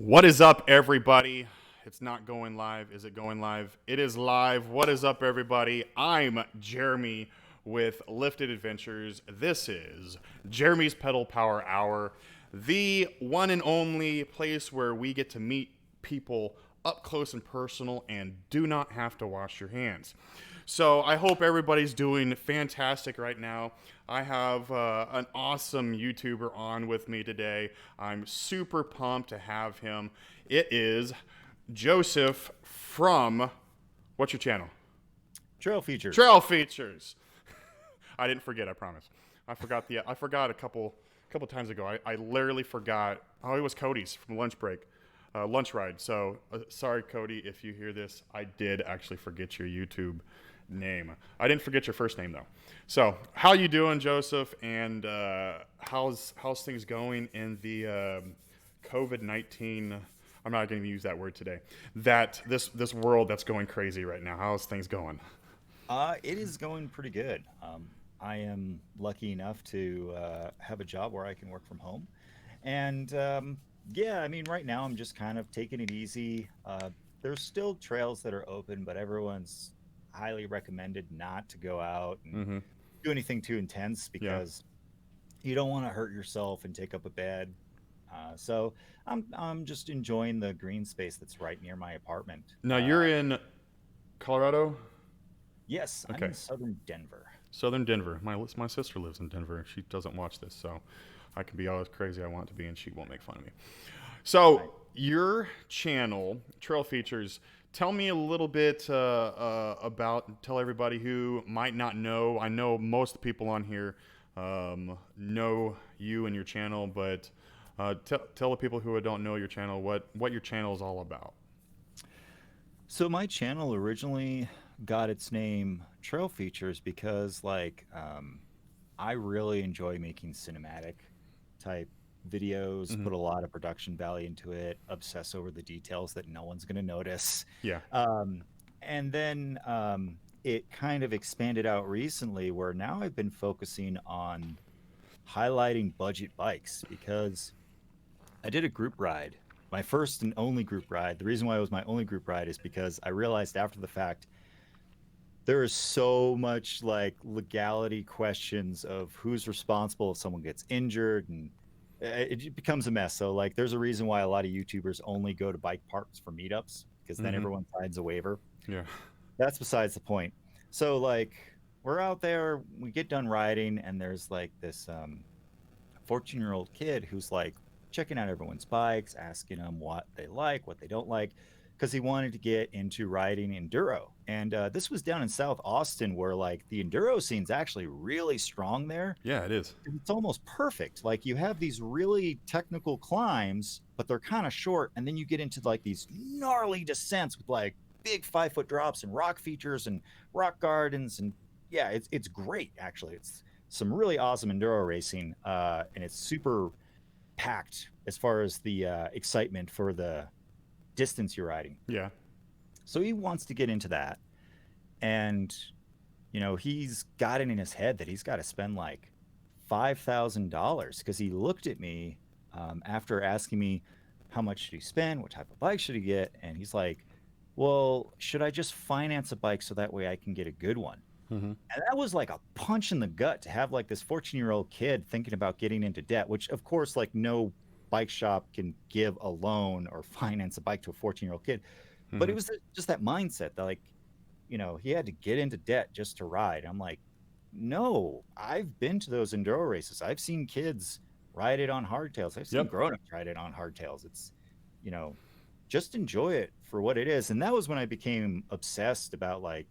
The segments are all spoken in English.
What is up, everybody? It's not going live. Is it going live? It is live. What is up, everybody? I'm Jeremy with Lifted Adventures. This is Jeremy's Pedal Power Hour, the one and only place where we get to meet people up close and personal and do not have to wash your hands. So I hope everybody's doing fantastic right now. I have an awesome YouTuber on with me today. I'm super pumped to have him. It is Joseph from, what's your channel? Trail features. Trail Features. I didn't forget, I promise. I forgot a couple times ago. I literally forgot. Oh, it was Cody's from lunch break. Lunch ride. So sorry, Cody, if you hear this. I did actually forget your YouTube name. I didn't forget your first name though. So how you doing, Joseph? And how's things going in the COVID-19? I'm not going to use that word today. That this world that's going crazy right now. How's things going? It is going pretty good. I am lucky enough to have a job where I can work from home, and yeah, I mean, right now I'm just kind of taking it easy. There's still trails that are open, but everyone's highly recommended not to go out and Mm-hmm. do anything too intense Yeah. because you don't want to hurt yourself and take up a bed. So I'm just enjoying the green space that's right near my apartment. Now you're in Colorado. Yes, I'm Okay. in southern Denver. Southern Denver. My sister lives in Denver. She doesn't watch this, so I can be all as crazy I want to be, and she won't make fun of me. I, So your channel, Trail Features. Tell me a little bit about. Tell everybody who might not know. I know most of the people on here know you and your channel, but tell the people who don't know your channel what your channel is all about. So my channel originally got its name Trail Features because I really enjoy making cinematic type videos, Hmm. put a lot of production value into it, obsess over the details that no one's going to notice. Yeah. Um, and then it kind of expanded out recently where now I've been focusing on highlighting budget bikes because I did a group ride. My first and only group ride. The reason why it was my only group ride is because I realized after the fact there is so much like legality questions of who's responsible if someone gets injured and it becomes a mess. So like there's a reason why a lot of YouTubers only go to bike parks for meetups because then Hmm. everyone signs a waiver. Yeah. That's besides the point. So like we're out there, we get done riding and there's like this 14-year-old kid who's like checking out everyone's bikes, asking them what they like, what they don't like, because he wanted to get into riding enduro. And this was down in South Austin, where like the enduro scene's actually really strong there. Yeah, it is. It's almost perfect. Like you have these really technical climbs, but they're kind of short, and then you get into like these gnarly descents with like big 5 foot drops and rock features and rock gardens, and yeah, it's great actually. It's some really awesome enduro racing, and it's super packed as far as the excitement for the distance you're riding. Yeah. So he wants to get into that, and he's got it in his head that he's got to spend like $5,000 because he looked at me after asking me how much should he spend, what type of bike should he get, and he's like, "Well, should I just finance a bike so that way I can get a good one?" Hmm. And that was like a punch in the gut to have like this 14-year-old kid thinking about getting into debt, which of course, like no bike shop can give a loan or finance a bike to a 14-year-old kid. But Hmm. it was just that mindset that like, he had to get into debt just to ride. I'm like, no, I've been to those enduro races. I've seen kids ride it on hardtails. I've seen Yep. grown-ups ride it on hardtails. It's, you know, just enjoy it for what it is. And that was when I became obsessed about like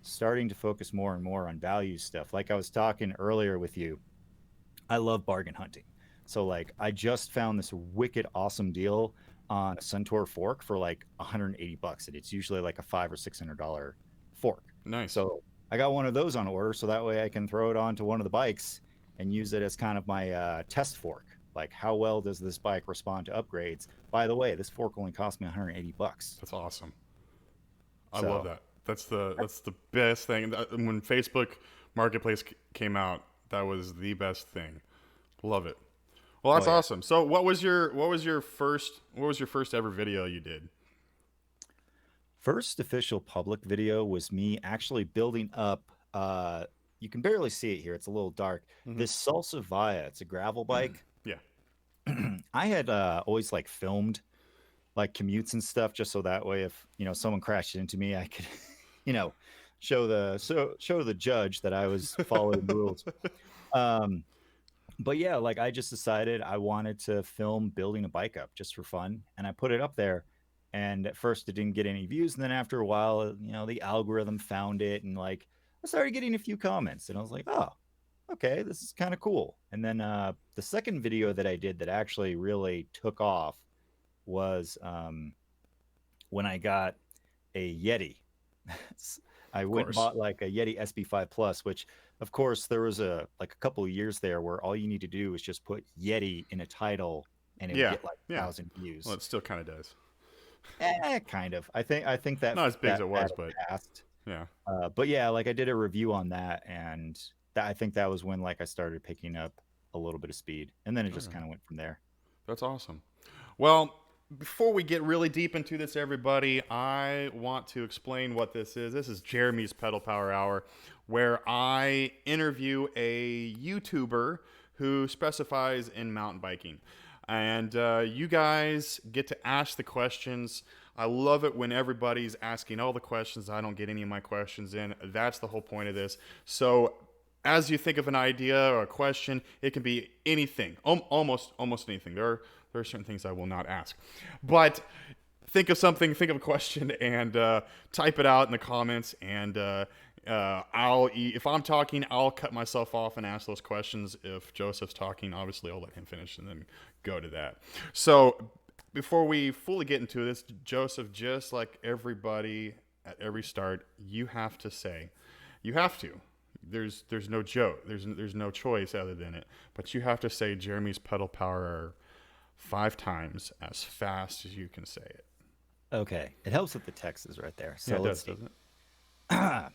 starting to focus more and more on value stuff. Like I was talking earlier with you, I love bargain hunting. So like I just found this wicked awesome deal on a Suntour fork for like 180 bucks, and it's usually like a five or $600 fork. Nice. So I got one of those on order, so that way I can throw it onto one of the bikes and use it as kind of my test fork. Like how well does this bike respond to upgrades? By the way, this fork only cost me 180 bucks. That's awesome. I love So that. That's the best thing. When Facebook Marketplace came out, that was the best thing. Love it. Well, Oh that's yeah. awesome. So, what was your first ever video you did? First official public video was me actually building up. You can barely see it here. It's a little dark. Hmm. This Salsa Via. It's a gravel bike. Yeah, I had always like filmed like commutes and stuff, just so that way, if someone crashed into me, I could, you know, show the judge that I was following the rules. Um, but yeah, like I just decided I wanted to film building a bike up just for fun, and I put it up there. And at first, it didn't get any views, and then after a while, the algorithm found it, and like I started getting a few comments, and I was like, oh, okay, this is kind of cool. And then the second video that I did that actually really took off was when I got a Yeti. I of went and course. bought like a Yeti SB5 Plus, which of course there was a couple of years there where all you need to do is just put Yeti in a title and it would Yeah, get like a yeah. thousand Well, views. it still kind of does. Kind of. I think that Not as big as that it fad was, but passed. yeah. But yeah, like I did a review on that, and I think that was when like I started picking up a little bit of speed, and then it just Okay, kind of went from there. that's awesome. Well, before we get really deep into this, everybody, I want to explain what this is. This is Jeremy's Pedal Power Hour, where I interview a YouTuber who specifies in mountain biking. And you guys get to ask the questions. I love it when everybody's asking all the questions. I don't get any of my questions in. That's the whole point of this. So, as you think of an idea or a question, it can be anything, almost anything. There are certain things I will not ask, but think of something, think of a question, and type it out in the comments. And if I'm talking, I'll cut myself off and ask those questions. If Joseph's talking, obviously I'll let him finish and then go to that. So before we fully get into this, Joseph, just like everybody at every start, you have to say, you have to. There's no joke. There's no choice other than it. But you have to say Jeremy's pedal power 5 times as fast as you can say it. Okay, it helps that the text is right there. Yeah, So it let's does, see. doesn't it?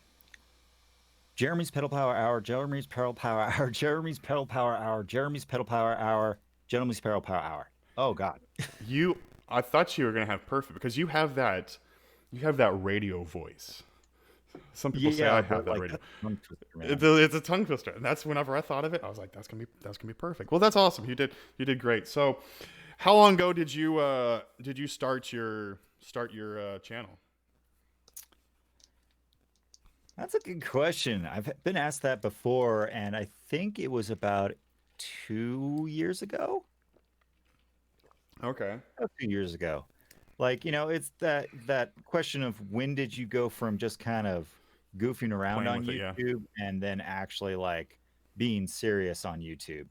Jeremy's Pedal Power Hour, Jeremy's Pedal Power Hour, Jeremy's Pedal Power Hour, Jeremy's Pedal Power Hour, Jeremy's Pedal Power Hour. Oh God. You, I thought you were gonna have perfect because you have that radio voice. Some people say Yeah, I but have that like radio. that's tongue twister, It's man. a, it's a tongue twister, and that's whenever I thought of it, I was like, that's gonna be perfect. Well, that's awesome. You did great. So, how long ago did you start your channel? That's a good question. I've been asked that before, and I think it was about 2 years ago. Okay, A few years ago. Like, it's that question of when did you go from just kind of goofing around playing on with it, yeah. YouTube and then actually like being serious on YouTube.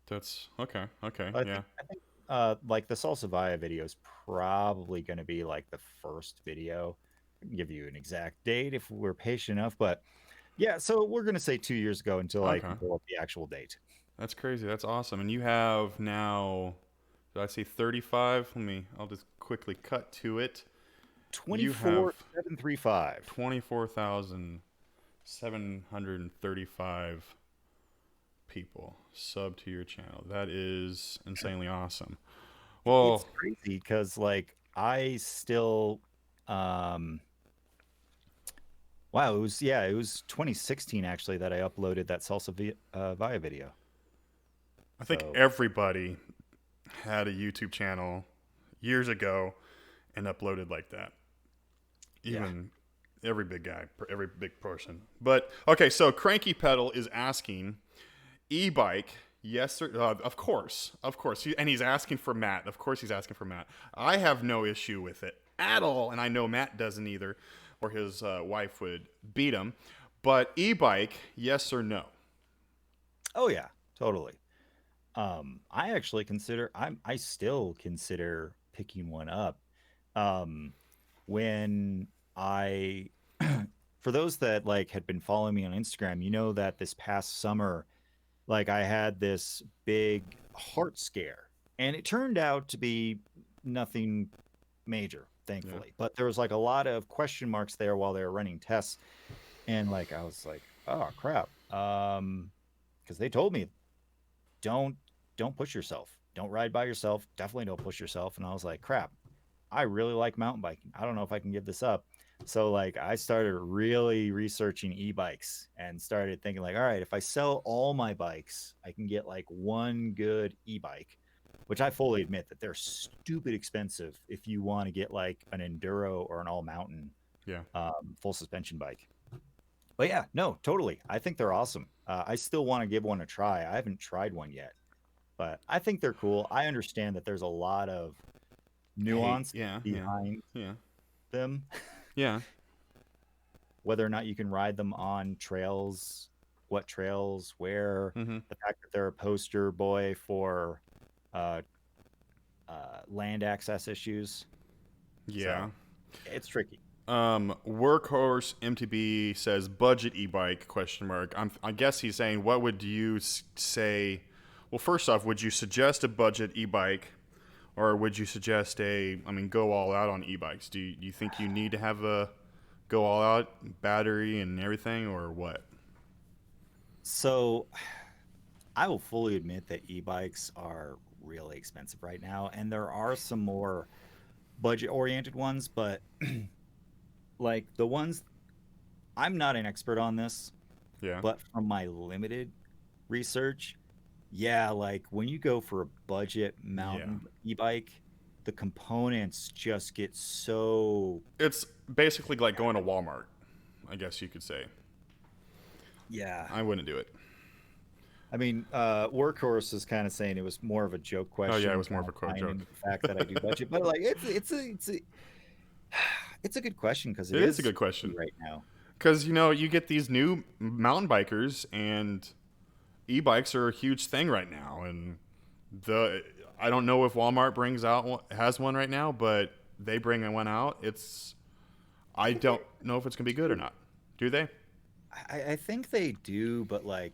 That's okay. Okay, I yeah. think like the Salsa Via video is probably going to be like the first video. I can give you an exact date if we're patient enough, but yeah, so we're going to say 2 years ago until I can Okay, pull up the actual date. that's crazy. That's awesome. And you have now, did I say 35? I'll just quickly cut to it. You have 24735. 24,735 people sub to your channel. That is insanely awesome. It's Well, crazy because like I still um wow, it was 2016 actually that I uploaded that Via video. I think So everybody had a YouTube channel years ago and uploaded like that. yeah. Even every big guy, every big person. But okay, so Cranky Pedal is asking e-bike. Yes, sir. Of course. And he's asking for Matt. Of course, he's asking for Matt. I have no issue with it at all, and I know Matt doesn't either, or his wife would beat him. But e-bike, yes or no? Oh yeah, totally. I actually I still consider picking one up. Um, when I for those that like had been following me on Instagram, you know that this past summer, like I had this big heart scare, and it turned out to be nothing major, Yeah. thankfully. But there was like a lot of question marks there while they were running tests, and like I was like, oh crap, because they told me don't. don't push yourself. Don't ride by yourself. Definitely don't push yourself. And I was like, crap, I really like mountain biking. I don't know if I can give this up. So like I started really researching e-bikes and started thinking like, all right, if I sell all my bikes, I can get like one good e-bike, which I fully admit that they're stupid expensive if you want to get like an enduro or an all mountain Yeah. full suspension bike. But yeah, no, totally. I think they're awesome. I still want to give one a try. I haven't tried one yet, but I think they're cool. I understand that there's a lot of Hey, nuance yeah, yeah, behind yeah, them, yeah. whether or not you can ride them on trails, what trails, where, Mm-hmm. the fact that they're a poster boy for uh, land access issues. Yeah. So it's tricky. Workhorse MTB says budget e-bike question mark. I guess he's saying what would you say? Well, first off, would you suggest a budget e-bike, or would you suggest I mean, go all out on e-bikes? Do you think you need to have a go all out battery and everything, or what? So I will fully admit that e-bikes are really expensive right now, and there are some more budget-oriented ones, but like the ones I'm not an expert on this, Yeah. but from my limited research, yeah, like when you go for a budget Yeah. mountain e-bike, the components just get so It's basically like going to Walmart, I guess you could say. yeah. I wouldn't do it. I mean, Workhorse is kind of saying it was more of a joke Oh yeah, it question, was more kind of a of quote tying joke. into the fact that I do budget, but like it's a good question because it It is a is good tricky question. right now. Because, you get these new mountain bikers, and e-bikes are a huge thing right now. And the I don't know if Walmart has one right now, but they bring one out. I think they don't know if it's gonna be good or not. Do they? I think they do, but like,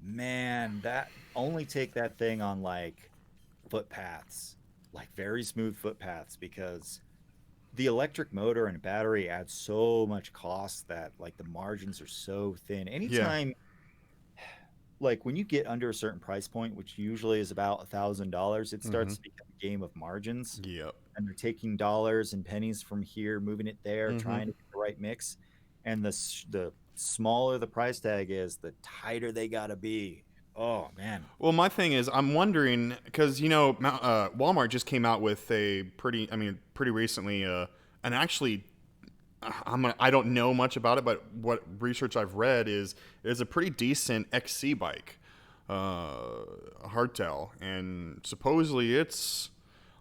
man, that only take that thing on like footpaths, like very smooth footpaths, because the electric motor and battery add so much cost that like the margins are so thin. Yeah. Anytime, like when you get under a certain price point, which usually is about $1,000, it Mm-hmm. starts to become a game of margins, Yep. and they're taking dollars and pennies from here, moving it there, Mm-hmm. trying to get the right mix. And the smaller the price tag is, the tighter they gotta be. Oh man. Well, my thing is, I'm wondering because Walmart just came out with pretty recently, and actually, I don't know much about it, but what research I've read is a pretty decent XC bike, hardtail, and supposedly it's,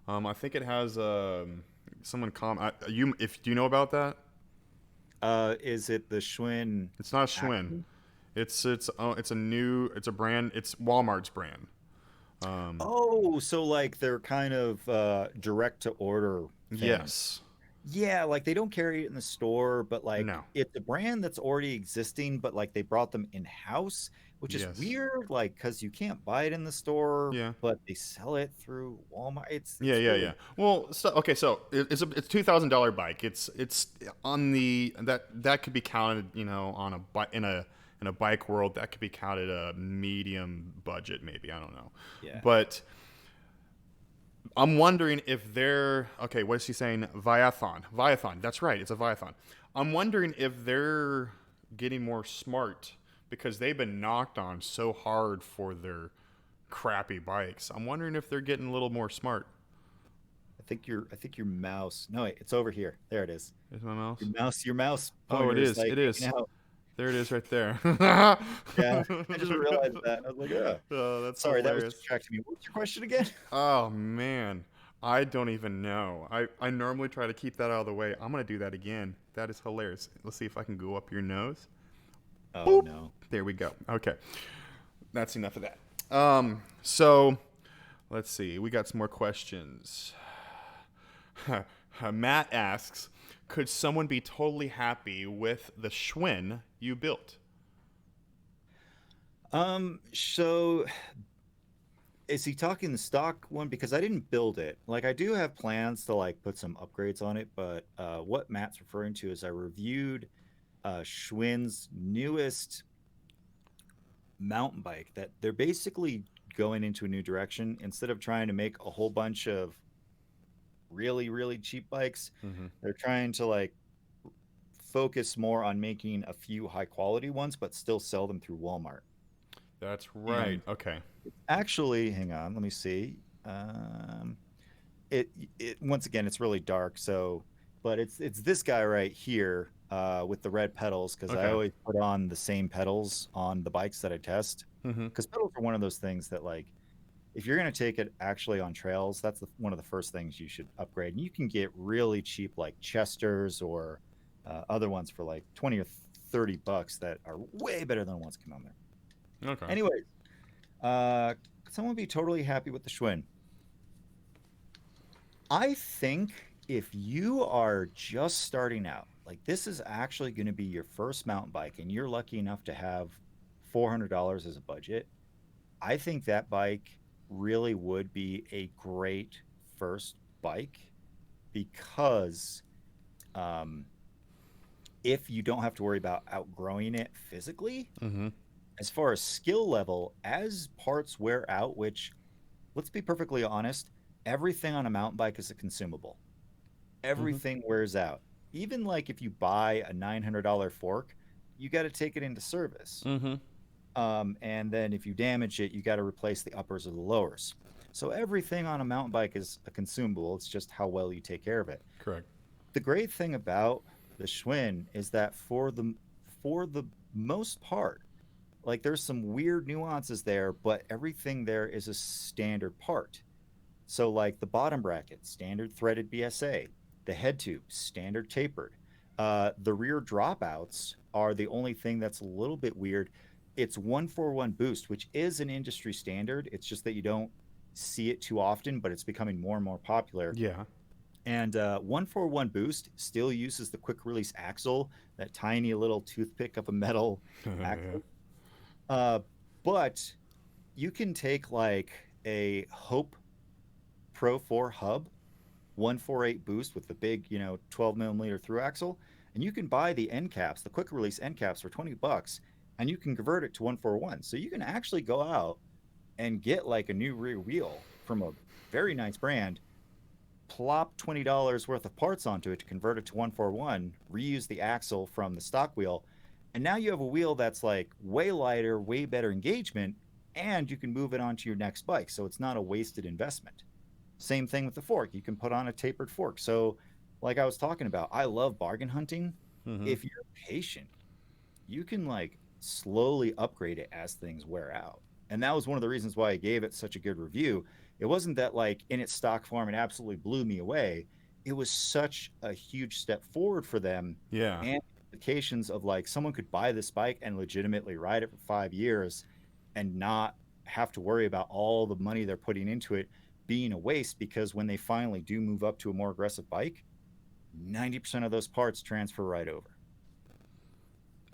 I think it has someone you if do you know about that? Is it the Schwinn It's not a Schwinn. Action? It's a brand. It's Walmart's brand. Um, Oh, so like they're kind of direct to order thing. yes. Yeah, like they don't carry it in the store, but like No. it's a brand that's already existing, but like they brought them in-house, which is Yes. weird, like because you can't buy it in the store, Yeah. but they sell it through Walmart. It's Yeah, it's yeah, really yeah. Well, okay, so it's $2,000 bike. It's on the that could be counted, on a in a bike world that could be counted a medium budget, maybe, I don't know, yeah. but I'm wondering if they're okay. What is he saying? Viathon. That's right. It's a Viathon. I'm wondering if they're getting more smart because they've been knocked on so hard for their crappy bikes. I'm wondering if they're getting a little more smart. I think your mouse. No, wait, it's over here. There it is. Is my mouse? Your mouse Oh, it pointer is is. like It hanging is. out. There it is, right there. Yeah, I just realized that. I was like, oh, Oh, that's sorry, that was hilarious. distracting me. What's your question again? Oh man, I don't even know. I normally try to keep that out of the way. I'm gonna do that again. That is hilarious. Let's see if I can go up your nose. Oh Boop. no. There we go. Okay, that's enough of that. So let's see. We got some more questions. Matt asks, could someone be totally happy with the Schwinn you built? So is he talking the stock one? Because I didn't build it. Like I do have plans to like put some upgrades on it, but what Matt's referring to is I reviewed Schwinn's newest mountain bike that they're basically going into a new direction. Instead of trying to make a whole bunch of really, really cheap bikes, Hmm. they're trying to like focus more on making a few high quality ones, but still sell them through Walmart. That's right. And Okay. actually, hang on, let me see. Um, it it once again, it's really dark, so but it's this guy right here with the red pedals because I Okay. always put on the same pedals on the bikes that I test Hmm. because pedals are one of those things that like if you're going to take it actually on trails, that's one of the first things you should upgrade. And you can get really cheap like Chesters or other ones for like 20 or 30 bucks that are way better than the ones that come on there. Okay. Anyways, uh, someone be totally happy with the Schwinn. I think if you are just starting out, like this is actually going to be your first mountain bike and you're lucky enough to have $400 as a budget, I think that bike really would be a great first bike because um, if you don't have to worry about outgrowing it physically, Hmm. as far as skill level, as parts wear out, which let's be perfectly honest, everything on a mountain bike is a consumable. Hmm. Everything wears out. Even like if you buy a $900 fork, you got to take it into service. Hmm. And then if you damage it, you got to replace the uppers or the lowers. So everything on a mountain bike is a consumable. It's just how well you take care of it. Correct. The great thing about the Schwinn is that for the most part, like there's some weird nuances there, but everything there is a standard part. So like the bottom bracket, standard threaded BSA, the head tube, standard tapered. The rear dropouts are the only thing that's a little bit weird. It's 141 boost, which is an industry standard. It's just that you don't see it too often, but it's becoming more and more popular. Yeah. And 141 boost still uses the quick release axle, that tiny little toothpick of a metal Yeah. axle. Uh, but you can take like a Hope Pro 4 hub 148 boost with the big, 12 millimeter through axle, and you can buy the end caps, the quick release end caps for 20 bucks, and you can convert it to 141. So you can actually go out and get like a new rear wheel from a very nice brand, plop $20 worth of parts onto it to convert it to 141, reuse the axle from the stock wheel, and now you have a wheel that's like way lighter, way better engagement, and you can move it onto your next bike. So it's not a wasted investment. Same thing with the fork. You can put on a tapered fork. So, like I was talking about, I love bargain hunting. Hmm. If you're patient, you can like slowly upgrade it as things wear out. And that was one of the reasons why I gave it such a good review. It wasn't that like in its stock form it absolutely blew me away. It was such a huge step forward for them Yeah. and implications of like someone could buy this bike and legitimately ride it for 5 years and not have to worry about all the money they're putting into it being a waste because when they finally do move up to a more aggressive bike, 90% of those parts transfer right over.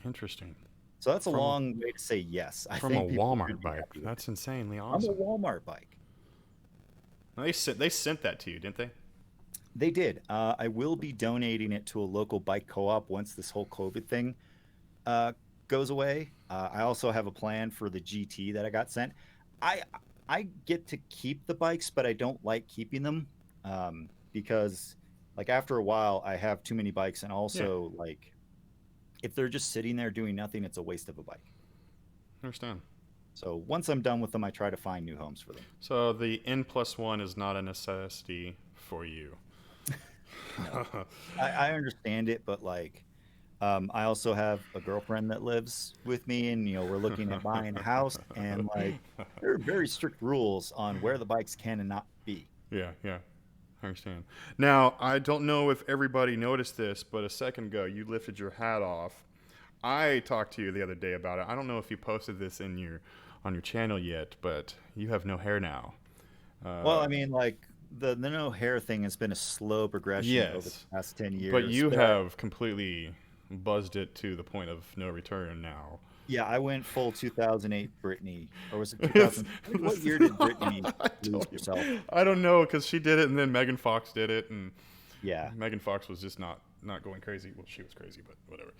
Interesting. So that's a From a long way to say yes. I from a think people are going Walmart to be bike. happy with it. That's insanely I'm a awesome. Walmart bike. They sent that to you, didn't they? They did. I will be donating it to a local bike co-op once this whole COVID thing uh, goes away. I also have a plan for the GT that I got sent. I I get to keep the bikes, but I don't like keeping them because like after a while I have too many bikes, and Yeah. also like if they're just sitting there doing nothing, it's a waste of a bike. I understand. So once I'm done with them, I try to find new homes for them. So the N+1 is not a necessity for you. No, I understand it, but like I also have a girlfriend that lives with me, and we're looking at buying a house, and like there are very strict rules on where the bikes can and not be. Yeah, yeah. I understand. Now, I don't know if everybody noticed this, but a second ago you lifted your hat off. I talked to you the other day about it. I don't know if you posted this in your on your channel yet, but you have no hair now. Well, Uh, I mean, like the no hair thing has been a slow progression over the yes, past 10 but years. you But have completely buzzed it to the point of no return now. yeah, I went full 2008 Britney, or was it It's, 2000? What year did Britney I lose don't herself? even, I don't know because she did it and then Megan Fox did it and Yeah. Megan Fox was just not going crazy. Well, she was crazy, but whatever.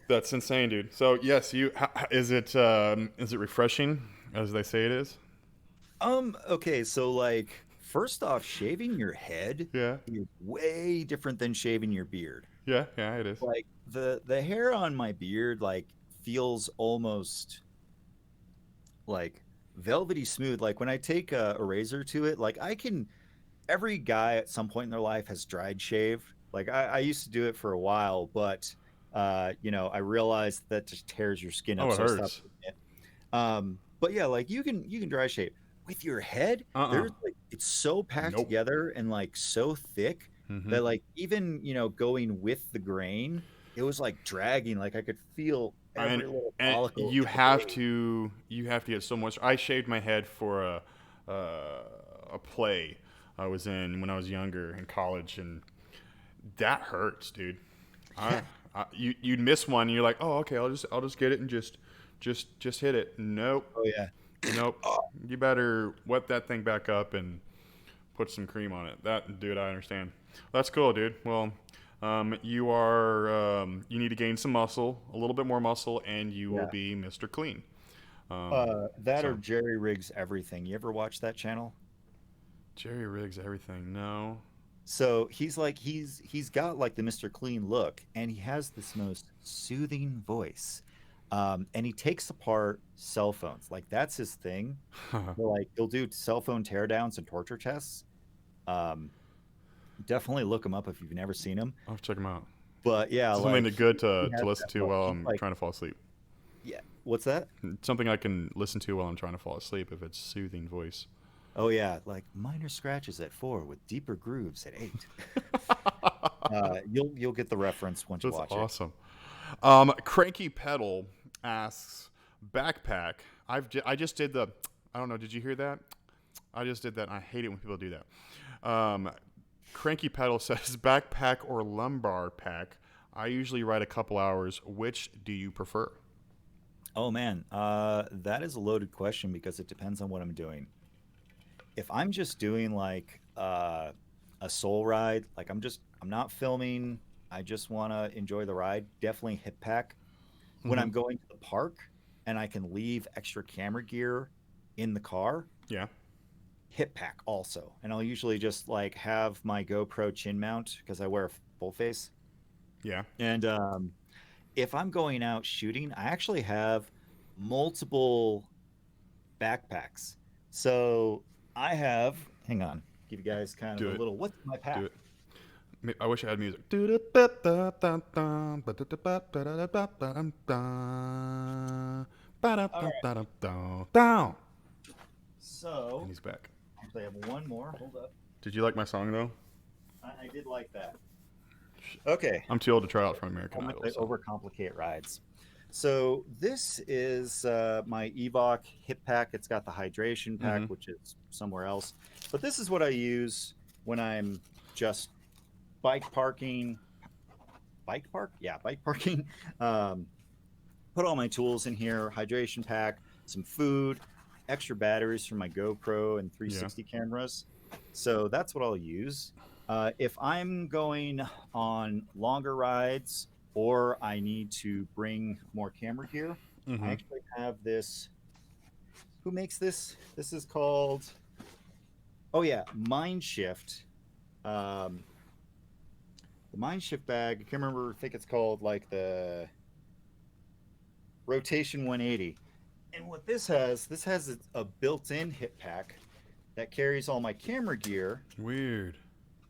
That's insane, dude. So yes, is it refreshing as they say it is? Okay, so like first off, shaving your head Yeah, is way different than shaving your beard. yeah, yeah. It is. Like the hair on my beard like feels almost like velvety smooth. Like when I take a razor to it, like I can every guy at some point in their life has dried shave. Like I used to do it for a while, but I realized that just tears your skin Oh, up, it so I stopped hurts. doing it. But yeah, like you can dry shave with your head. Uh-uh. There's like it's so packed Nope. together and like so thick Mm-hmm. that like even going with the grain, it was like dragging. Like I could feel And every little and follicle you in the have blade. to you have to get so much. I shaved my head for uh, a play I was in when I was younger in college, and that hurts, dude. You'd miss one, and you're like, oh, okay, I'll just get it and just hit it. Nope, Oh yeah. nope. You better wet that thing back up and put some cream on it. That, dude, I understand. That's cool, dude. Well, you need to gain some muscle, a little bit more muscle, and you will Yeah. be Mr. Clean. Um, That or so Jerry Riggs Everything. You ever watch that channel? Jerry rigs everything. No. So he's got like the Mr. Clean look, and he has this most soothing voice. And he takes apart cell phones. Like that's his thing. I'll So, like he'll do cell phone teardowns and torture tests. Um, Definitely look him up if you've never seen him. check them out. But yeah, Something like good he to has listen that to look. while He's I'm like, trying to fall asleep. yeah, what's that? Something I can listen to while I'm trying to fall asleep if it's soothing voice. Oh yeah, like minor scratches at 4 with deeper grooves at 8. You'll get the reference once you That's watch it. awesome. Cranky Pedal asks backpack. I just did the. I don't know. Did you hear that? I just did that. And I hate it when people do that. Cranky Pedal says backpack or lumbar pack. I usually ride a couple hours. Which do you prefer? Oh man, that is a loaded question because it depends on what I'm doing. If I'm just doing like a soul ride, like I'm not filming, I just want to enjoy the ride, definitely hip pack. When Mm-hmm. I'm going to the park and I can leave extra camera gear in the car, Yeah. hip pack also. And I'll usually just like have my GoPro chin mount because I wear a full face. Yeah. And if I'm going out shooting, I actually have multiple backpacks. So I have, hang on, give you guys kind of Do a it. little, what's in my Do pack? it. I wish I had music. All right. Down. And So he's back. actually, I have one more. Hold up. Did you like my song though? I did like that. Okay. I'm too old to try out for American How much Idol, I so. overcomplicate rides. So this is my Evoc hip pack. It's got the hydration pack, Mm-hmm. which is somewhere else. But this is what I use when I'm just bike parking. Bike park? Yeah, bike parking. Um, put all my tools in here, hydration pack, some food, extra batteries for my GoPro and Yeah. 360 cameras. So that's what I'll use. If I'm going on longer rides or I need to bring more camera gear, I Mm-hmm. actually have this. Who makes this? This is called, oh yeah, Mind Shift. Um, the Mind Shift bag, I can't remember, I think it's called like the Rotation 180. And what this has a built-in hip pack that carries all my camera gear, Weird.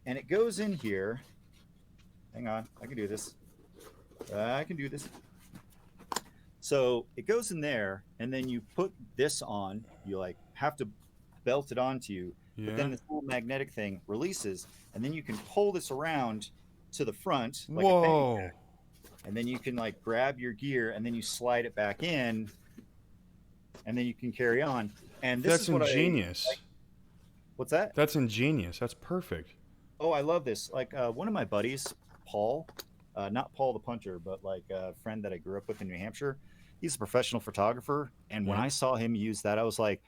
and it goes in here. Hang on, I can do this. I can do this. So it goes in there, and then you put this on. You like have to belt it onto you, but Yeah. then this little magnetic thing releases, and then you can pull this around to the front like a fanny Whoa. pack, and then you can like grab your gear, and then you slide it back in, and then you can carry on. And this That's is what I like. ingenious. What's that? That's ingenious. That's perfect. Oh, I love this. Like one of my buddies, Paul, not Paul the puncher, but like a friend that I grew up with in New Hampshire. He's a professional photographer, and when Yeah. I saw him use that, I was like,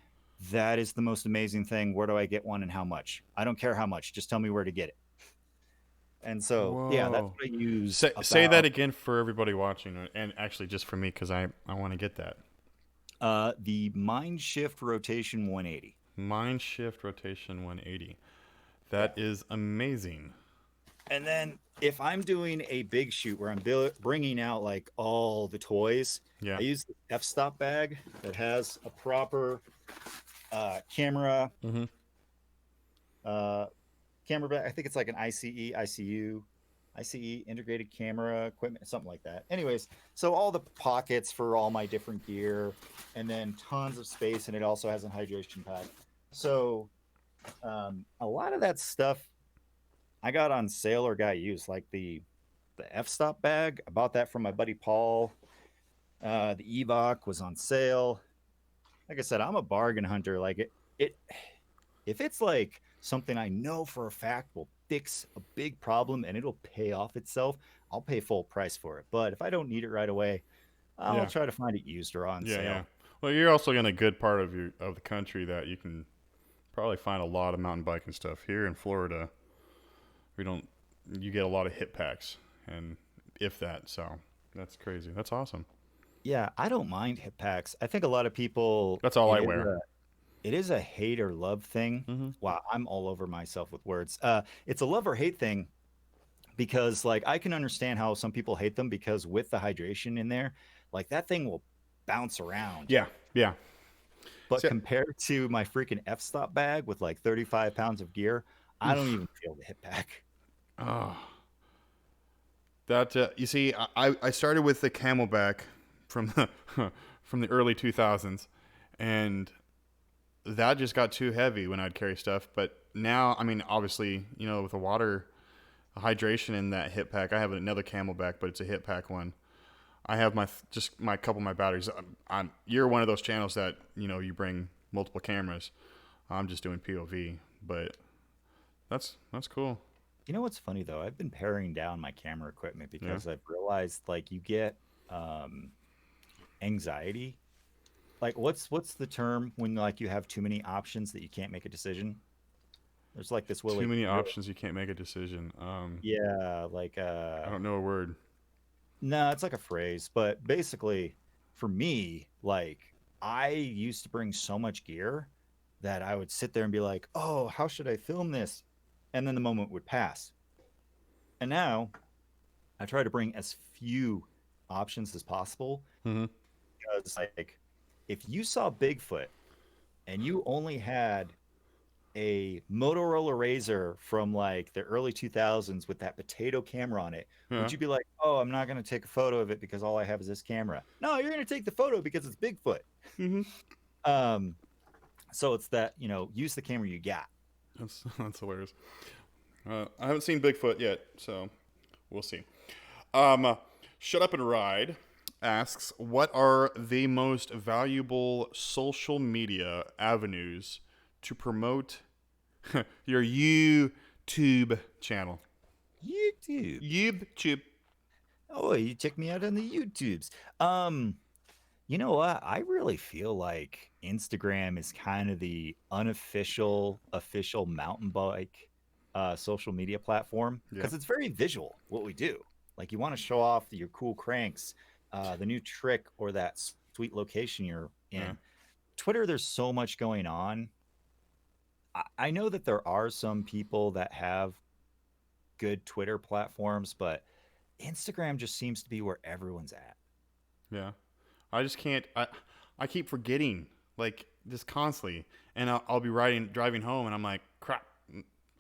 "That is the most amazing thing. Where do I get one and how much? I don't care how much. Just tell me where to get it." And so, yeah, that's Whoa. what I use Say that about again for everybody watching, and actually just for me because I want to get that. the Mind Shift Rotation 180. Mind shift rotation 180. Yeah. That is amazing. And then if I'm doing a big shoot where I'm bringing out like all the toys, Yeah. I use the f-stop bag that has a proper camera Mm-hmm. uh, camera bag. I think it's like an ICE integrated camera equipment, something like that. Anyways, so all the pockets for all my different gear, and then tons of space, and it also has a hydration pack. So a lot of that stuff I got on sale or got used, like the f-stop bag. I bought that from my buddy Paul. The Evoc was on sale. Like I said, I'm a bargain hunter. Like it if it's like something I know for a fact will fix a big problem and it'll pay off itself, I'll pay full price for it. But if I don't need it right away, I'll Yeah. try to find it used or on Yeah. Yeah. sale. Well, you're also in a good part of the country that you can probably find a lot of mountain biking stuff. Here in Florida, we don't. You get a lot of hit packs, and if that, so that's crazy. That's awesome. Yeah, I don't mind hip packs. I think a lot of people That's all I wear. it is a hate or love thing. Mm-hmm. Wow, I'm all over myself with words. It's a love or hate thing because like I can understand how some people hate them because with the hydration in there, like that thing will bounce around. Yeah. Yeah. But So, compared to my freaking f-stop bag with like 35 pounds of gear, I don't oof. even feel the hip pack. Oh, that you see, I started with the Camelback from the from the early 2000s, and that just got too heavy when I'd carry stuff. But now, I mean, obviously, with the water hydration in that hip pack, I have another Camelback, but it's a hip pack one. I have my couple of my batteries. You're one of those channels that you bring multiple cameras. I'm just doing POV, but that's cool. You know what's funny though? I've been paring down my camera equipment Yeah. because I've realized like you get um anxiety. Like what's the term when like you have too many options that you can't make a decision? There's like this Too Willie many real options, you can't make a decision. yeah, like I don't know a word. no, it's like a phrase, but basically for me, like I used to bring so much gear that I would sit there and be like, "Oh, how should I film this?" And then the moment would pass. And now I try to bring as few options as possible Mm-hmm. because like if you saw Bigfoot and you only had a Motorola Razor from like the early 2000s with that potato camera on it, would Yeah. you be like, "Oh, I'm not going to take a photo of it because all I have is this camera"? No, you're going to take the photo because it's Bigfoot. Mm-hmm. Um, so it's that, use the camera you got. That's hilarious. I haven't seen Bigfoot yet, so we'll see. Um, Shut Up and Ride asks, what are the most valuable social media avenues to promote your YouTube channel? YouTube. YouTube. Oh, you check me out on the YouTubes. Um, You know what? I really feel like Instagram is kind of the unofficial, official mountain bike social media platform Yeah. because it's very visual what we do. Like you want to show off your cool cranks, the new trick, or that sweet location you're Yeah. in. Twitter, there's so much going on. I know that there are some people that have good Twitter platforms, but Instagram just seems to be where everyone's at. Yeah. I just can't. I keep forgetting, like, just constantly. And I'll be driving home, and I'm like, crap,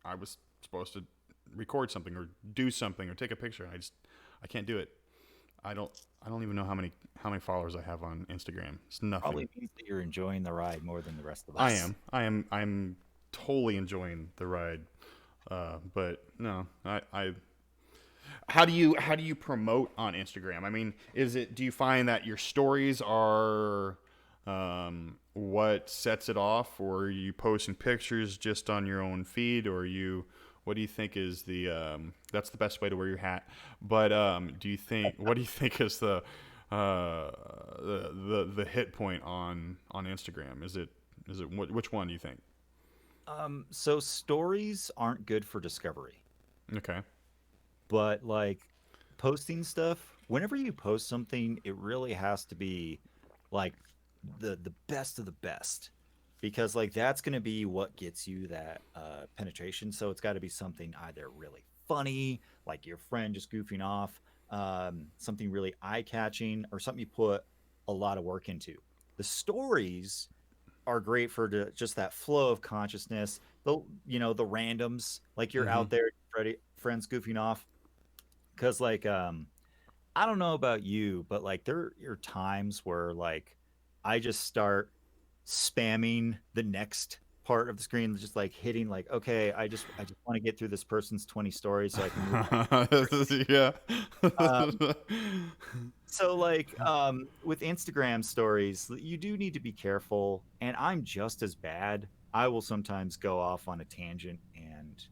I was supposed to record something or do something or take a picture. I can't do it. I don't even know how many followers I have on Instagram. It's nothing. Probably means that you're enjoying the ride more than the rest of I us. am. I'm totally enjoying the ride. But no, how do you promote on Instagram? I mean, do you find that your stories are what sets it off, or are you posting pictures just on your own feed, or what do you think is that's the best way to wear your hat? But what do you think is the hit point on Instagram? Is it which one do you think? So stories aren't good for discovery, Okay. but like posting stuff, whenever you post something, it really has to be like the best of the best. because like that's going to be what gets you that penetration. So it's got to be something either really funny, like your friend just goofing off, something really eye catching, or something you put a lot of work into. The stories are great for just that flow of consciousness. The randoms, like you're Mm-hmm. out there, friends goofing off, because like I don't know about you, but like there are times where like I just start spamming the next part of the screen, just like hitting like, okay, I just want to get through this person's 20 stories so I can move. Yeah. Um, so like with Instagram stories, you do need to be careful, and I'm just as bad. I will sometimes go off on a tangent, and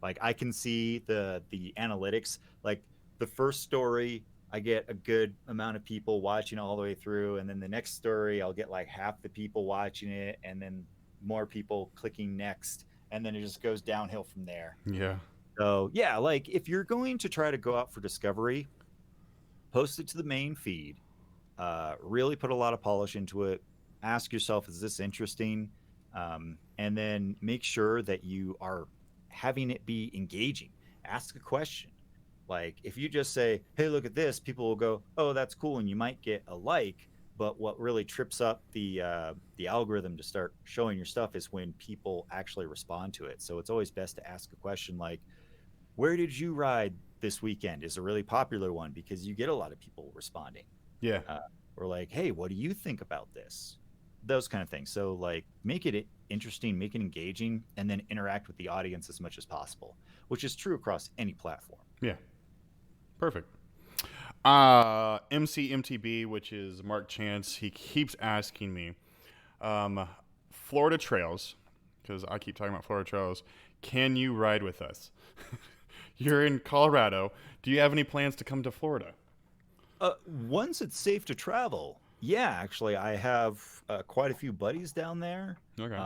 like I can see the analytics. Like the first story, I get a good amount of people watching all the way through, and then the next story, I'll get like half the people watching it, and then more people clicking next, and then it just goes downhill from there. Yeah. So yeah, like if you're going to try to go out for discovery, post it to the main feed, really put a lot of polish into it. Ask yourself, is this interesting? And then make sure that you are having it be engaging. Ask a question. Like if you just say, hey, look at this, people will go, oh, that's cool. And you might get a like. But what really trips up the algorithm to start showing your stuff is when people actually respond to it. So it's always best to ask a question like, where did you ride this weekend is a really popular one because you get a lot of people responding. Yeah. uh, or like, hey, what do you think about this? Those kind of things. So like make it interesting, make it engaging, and then interact with the audience as much as possible, which is true across any platform. Yeah. Perfect. MCMTB, which is Mark Chance, he keeps asking me, Florida trails, because I keep talking about Florida trails. Can you ride with us? You're in Colorado. Do you have any plans to come to Florida? Once it's safe to travel, yeah, actually I have quite a few buddies down there Okay.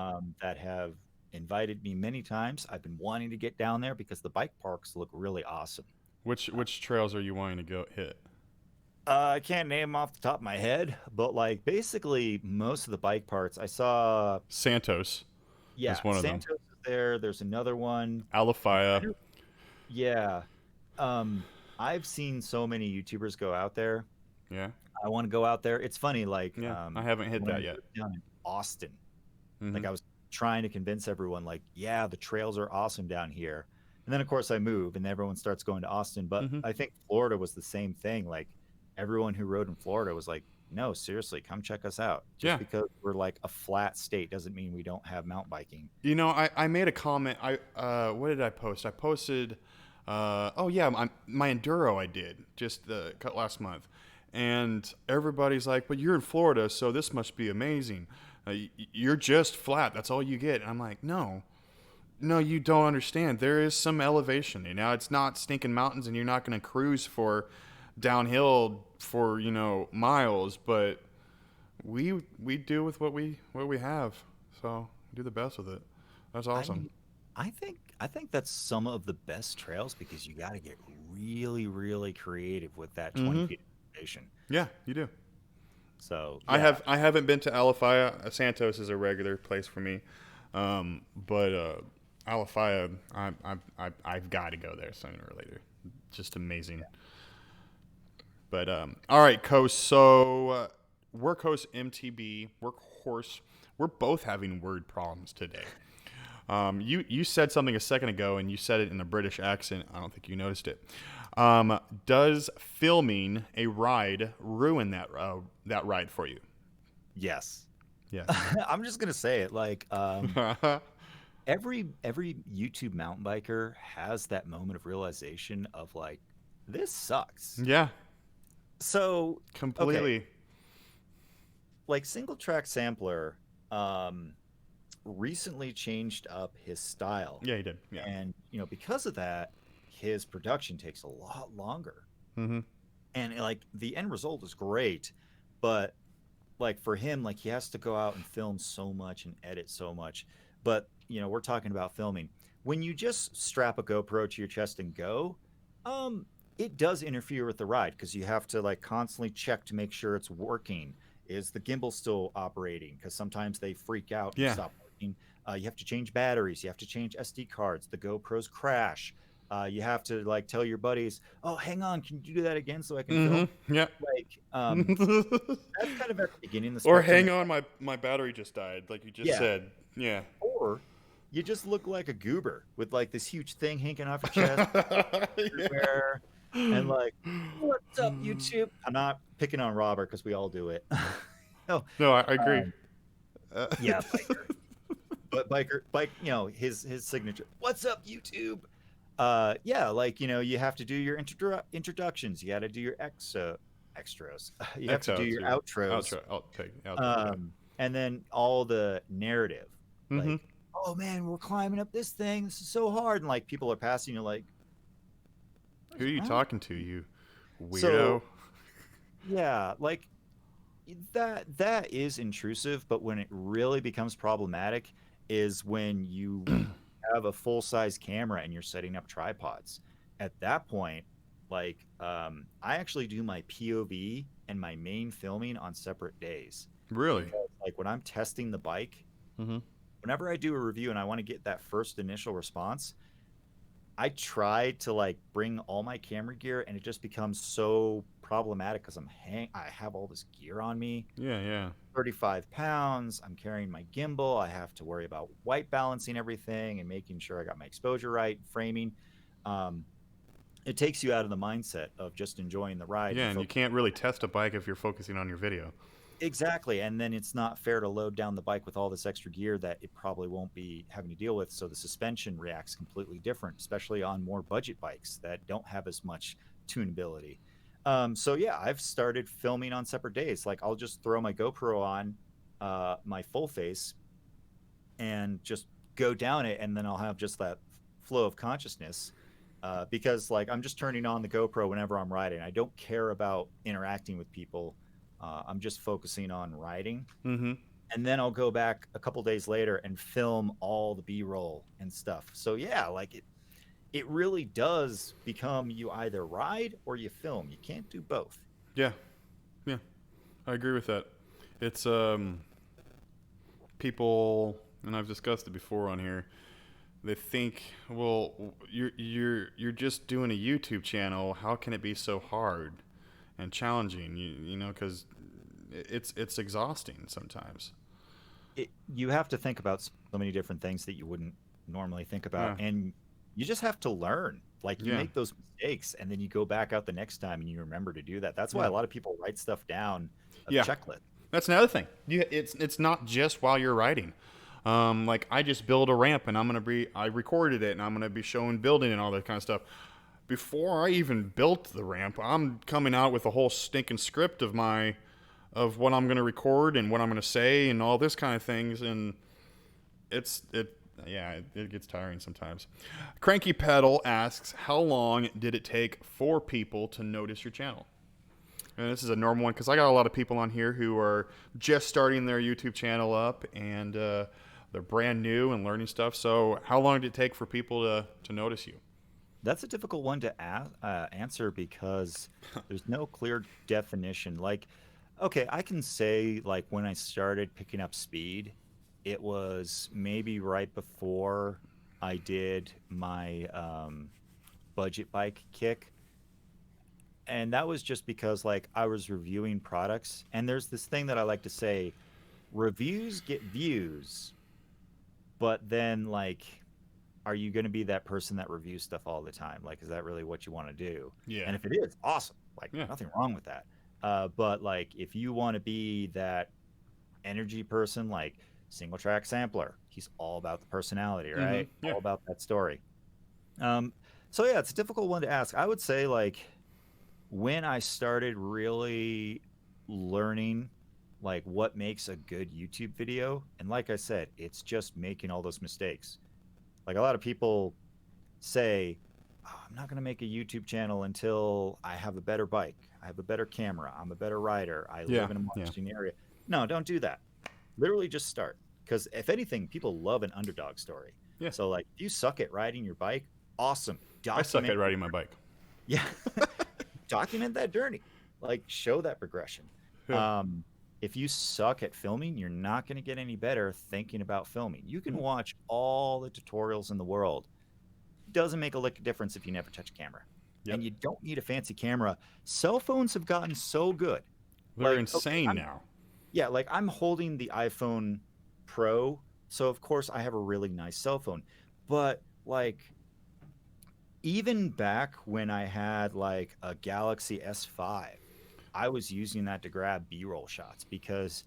that have invited me many times. I've been wanting to get down there because the bike parks look really awesome. Which trails are you wanting to go hit? I can't name 'em off the top of my head, but like basically most of the bike parts I saw. Santos Yeah, is one of them. Santos is there. There's another one. I Alafaya. don't. Yeah, um, I've seen so many YouTubers go out there. Yeah. I want to go out there. It's funny, like Yeah. I haven't hit when I that yet. lived down in Austin, Mm-hmm. like I was trying to convince everyone, like, yeah, the trails are awesome down here. And then of course I move, and everyone starts going to Austin. But Mm-hmm. I think Florida was the same thing. Like everyone who rode in Florida was like, no, seriously, come check us out. Just Yeah. because we're like a flat state doesn't mean we don't have mountain biking. I made a comment. What did I post? I posted. Oh yeah, my enduro I did just cut last month, and everybody's like, "But you're in Florida, so this must be amazing. You're just flat. That's all you get." And I'm like, "No, no, you don't understand. There is some elevation. You know, it's not stinking mountains, and you're not going to cruise for downhill for miles, but we do with what we have. So do the best with it. That's I awesome. mean, I think that's some of the best trails because you got to get really, really creative with that 20 Mm-hmm. feet of elevation. Yeah, you do. So I yeah, have I haven't been to Alafaya. Santos is a regular place for me, but Alafaya, I've got to go there sooner or later. Just amazing. But all right, Coast. So Workhorse MTB, Workhorse. We're both having word problems today. You said something a second ago, and you said it in a British accent. I don't think you noticed it. Does filming a ride ruin that ride for you? yes. Yes. I'm just gonna say it. Like every YouTube mountain biker has that moment of realization of like, this sucks. Yeah, So okay, completely. like single track sampler, um, recently changed up his style, Yeah, he did. Yeah. and because of that, his production takes a lot longer. Mm-hmm. And like the end result is great, but like for him, like he has to go out and film so much and edit so much. But we're talking about filming. When you just strap a GoPro to your chest and go, um it does interfere with the ride because you have to like constantly check to make sure it's working. Is the gimbal still operating? Because sometimes they freak out and Yeah. stop working. You have to change batteries. You have to change SD cards. The GoPros crash. You have to like tell your buddies, "Oh, hang on, can you do that again so I can film?" Yeah. Like, that's kind of at the beginning of the Or spectrum. hang on, my battery just died, like you just Yeah. said. Yeah. Or you just look like a goober with like this huge thing hanging off your chest Yeah. everywhere, and like, "What's up, YouTube?" I'm not picking on Robert because we all do it. No, No, I agree. um, Uh, yeah, biker. But bike, his signature. What's up, YouTube? Yeah, like you have to do your introductions. You got to do your extras. You have to do XO your too. outros. Outro. Yeah. And then all the narrative, Mm-hmm. like, oh man, we're climbing up this thing. This is so hard, and like people are passing you, like, what Who is are you wrong? talking to, you So weirdo? yeah, like that is intrusive, but when it really becomes problematic is when you have a full size camera and you're setting up tripods. At that point, like, I actually do my POV and my main filming on separate days Really? because, like, when I'm testing the bike, Mm-hmm. whenever I do a review and I want to get that first initial response, I try to like bring all my camera gear, and it just becomes so problematic because I have all this gear on me, Yeah, yeah. 35 pounds. I'm carrying my gimbal. I have to worry about white balancing everything and making sure I got my exposure right, framing. Um, it takes you out of the mindset of just enjoying the ride and Yeah, you're and you focused. can't really test a bike if you're focusing on your video. Exactly. And then it's not fair to load down the bike with all this extra gear that it probably won't be having to deal with. So the suspension reacts completely different, especially on more budget bikes that don't have as much tunability. So yeah, I've started filming on separate days. Like I'll just throw my GoPro on, my full face, and just go down it, and then I'll have just that flow of consciousness. Because like I'm just turning on the GoPro whenever I'm riding. I don't care about interacting with people. I'm just focusing on riding, Mm-hmm. and then I'll go back a couple days later and film all the B-roll and stuff. So yeah, like it really does become you either ride or you film. You can't do both. Yeah, yeah. I agree with that. It's people, and I've discussed it before on here. They think, well, you're just doing a YouTube channel. How can it be so hard and challenging? You know, because it's exhausting sometimes. You have to think about so many different things that you wouldn't normally think about, Yeah, and you just have to learn. Like you yeah, make those mistakes and then you go back out the next time and you remember to do that. That's why yeah, a lot of people write stuff down of yeah. checklist. That's another thing. It's not just while you're riding. Like I just build a ramp and I recorded it and I'm gonna be showing building and all that kind of stuff. Before I even built the ramp, I'm coming out with a whole stinking script of what I'm gonna record and what I'm gonna say and all this kind of things, and it's it yeah, it gets tiring sometimes. Cranky Pedal asks, how long did it take for people to notice your channel? And this is a normal one because I got a lot of people on here who are just starting their YouTube channel up and they're brand new and learning stuff. So, how long did it take for people to notice you? That's a difficult one to answer because there's no clear definition. Like, okay, I can say like when I started picking up speed, it was maybe right before I did my budget bike kick. And that was just because like I was reviewing products. And there's this thing that I like to say, reviews get views, but then like, are you going to be that person that reviews stuff all the time? Like, is that really what you want to do? Yeah, And if it is, awesome. Like, yeah, nothing wrong with that. But like, if you want to be that energy person, like single track sampler, he's all about the personality, mm-hmm, right? yeah, All about that story. Um, so yeah, it's a difficult one to ask. I would say like when I started really learning like what makes a good YouTube video, and like I said, it's just making all those mistakes. Like a lot of people say, "Oh, I'm not going to make a YouTube channel until I have a better bike. I have a better camera. I'm a better rider. I yeah, live in a yeah, marketing area." No, don't do that. Literally just start. Because if anything, people love an underdog story. yeah. So, like, if you suck at riding your bike, awesome. I suck at Document, riding my bike. yeah, document that journey. Like, show that progression. Yeah, Um, if you suck at filming, you're not going to get any better thinking about filming. You can watch all the tutorials in the world. Doesn't make a lick of difference if you never touch a camera. Yep. And you don't need a fancy camera. Cell phones have gotten so good. They're Like, okay, insane now. yeah, like I'm holding the iPhone Pro, so of course I have a really nice cell phone. But like even back when I had like a Galaxy S5, I was using that to grab B-roll shots because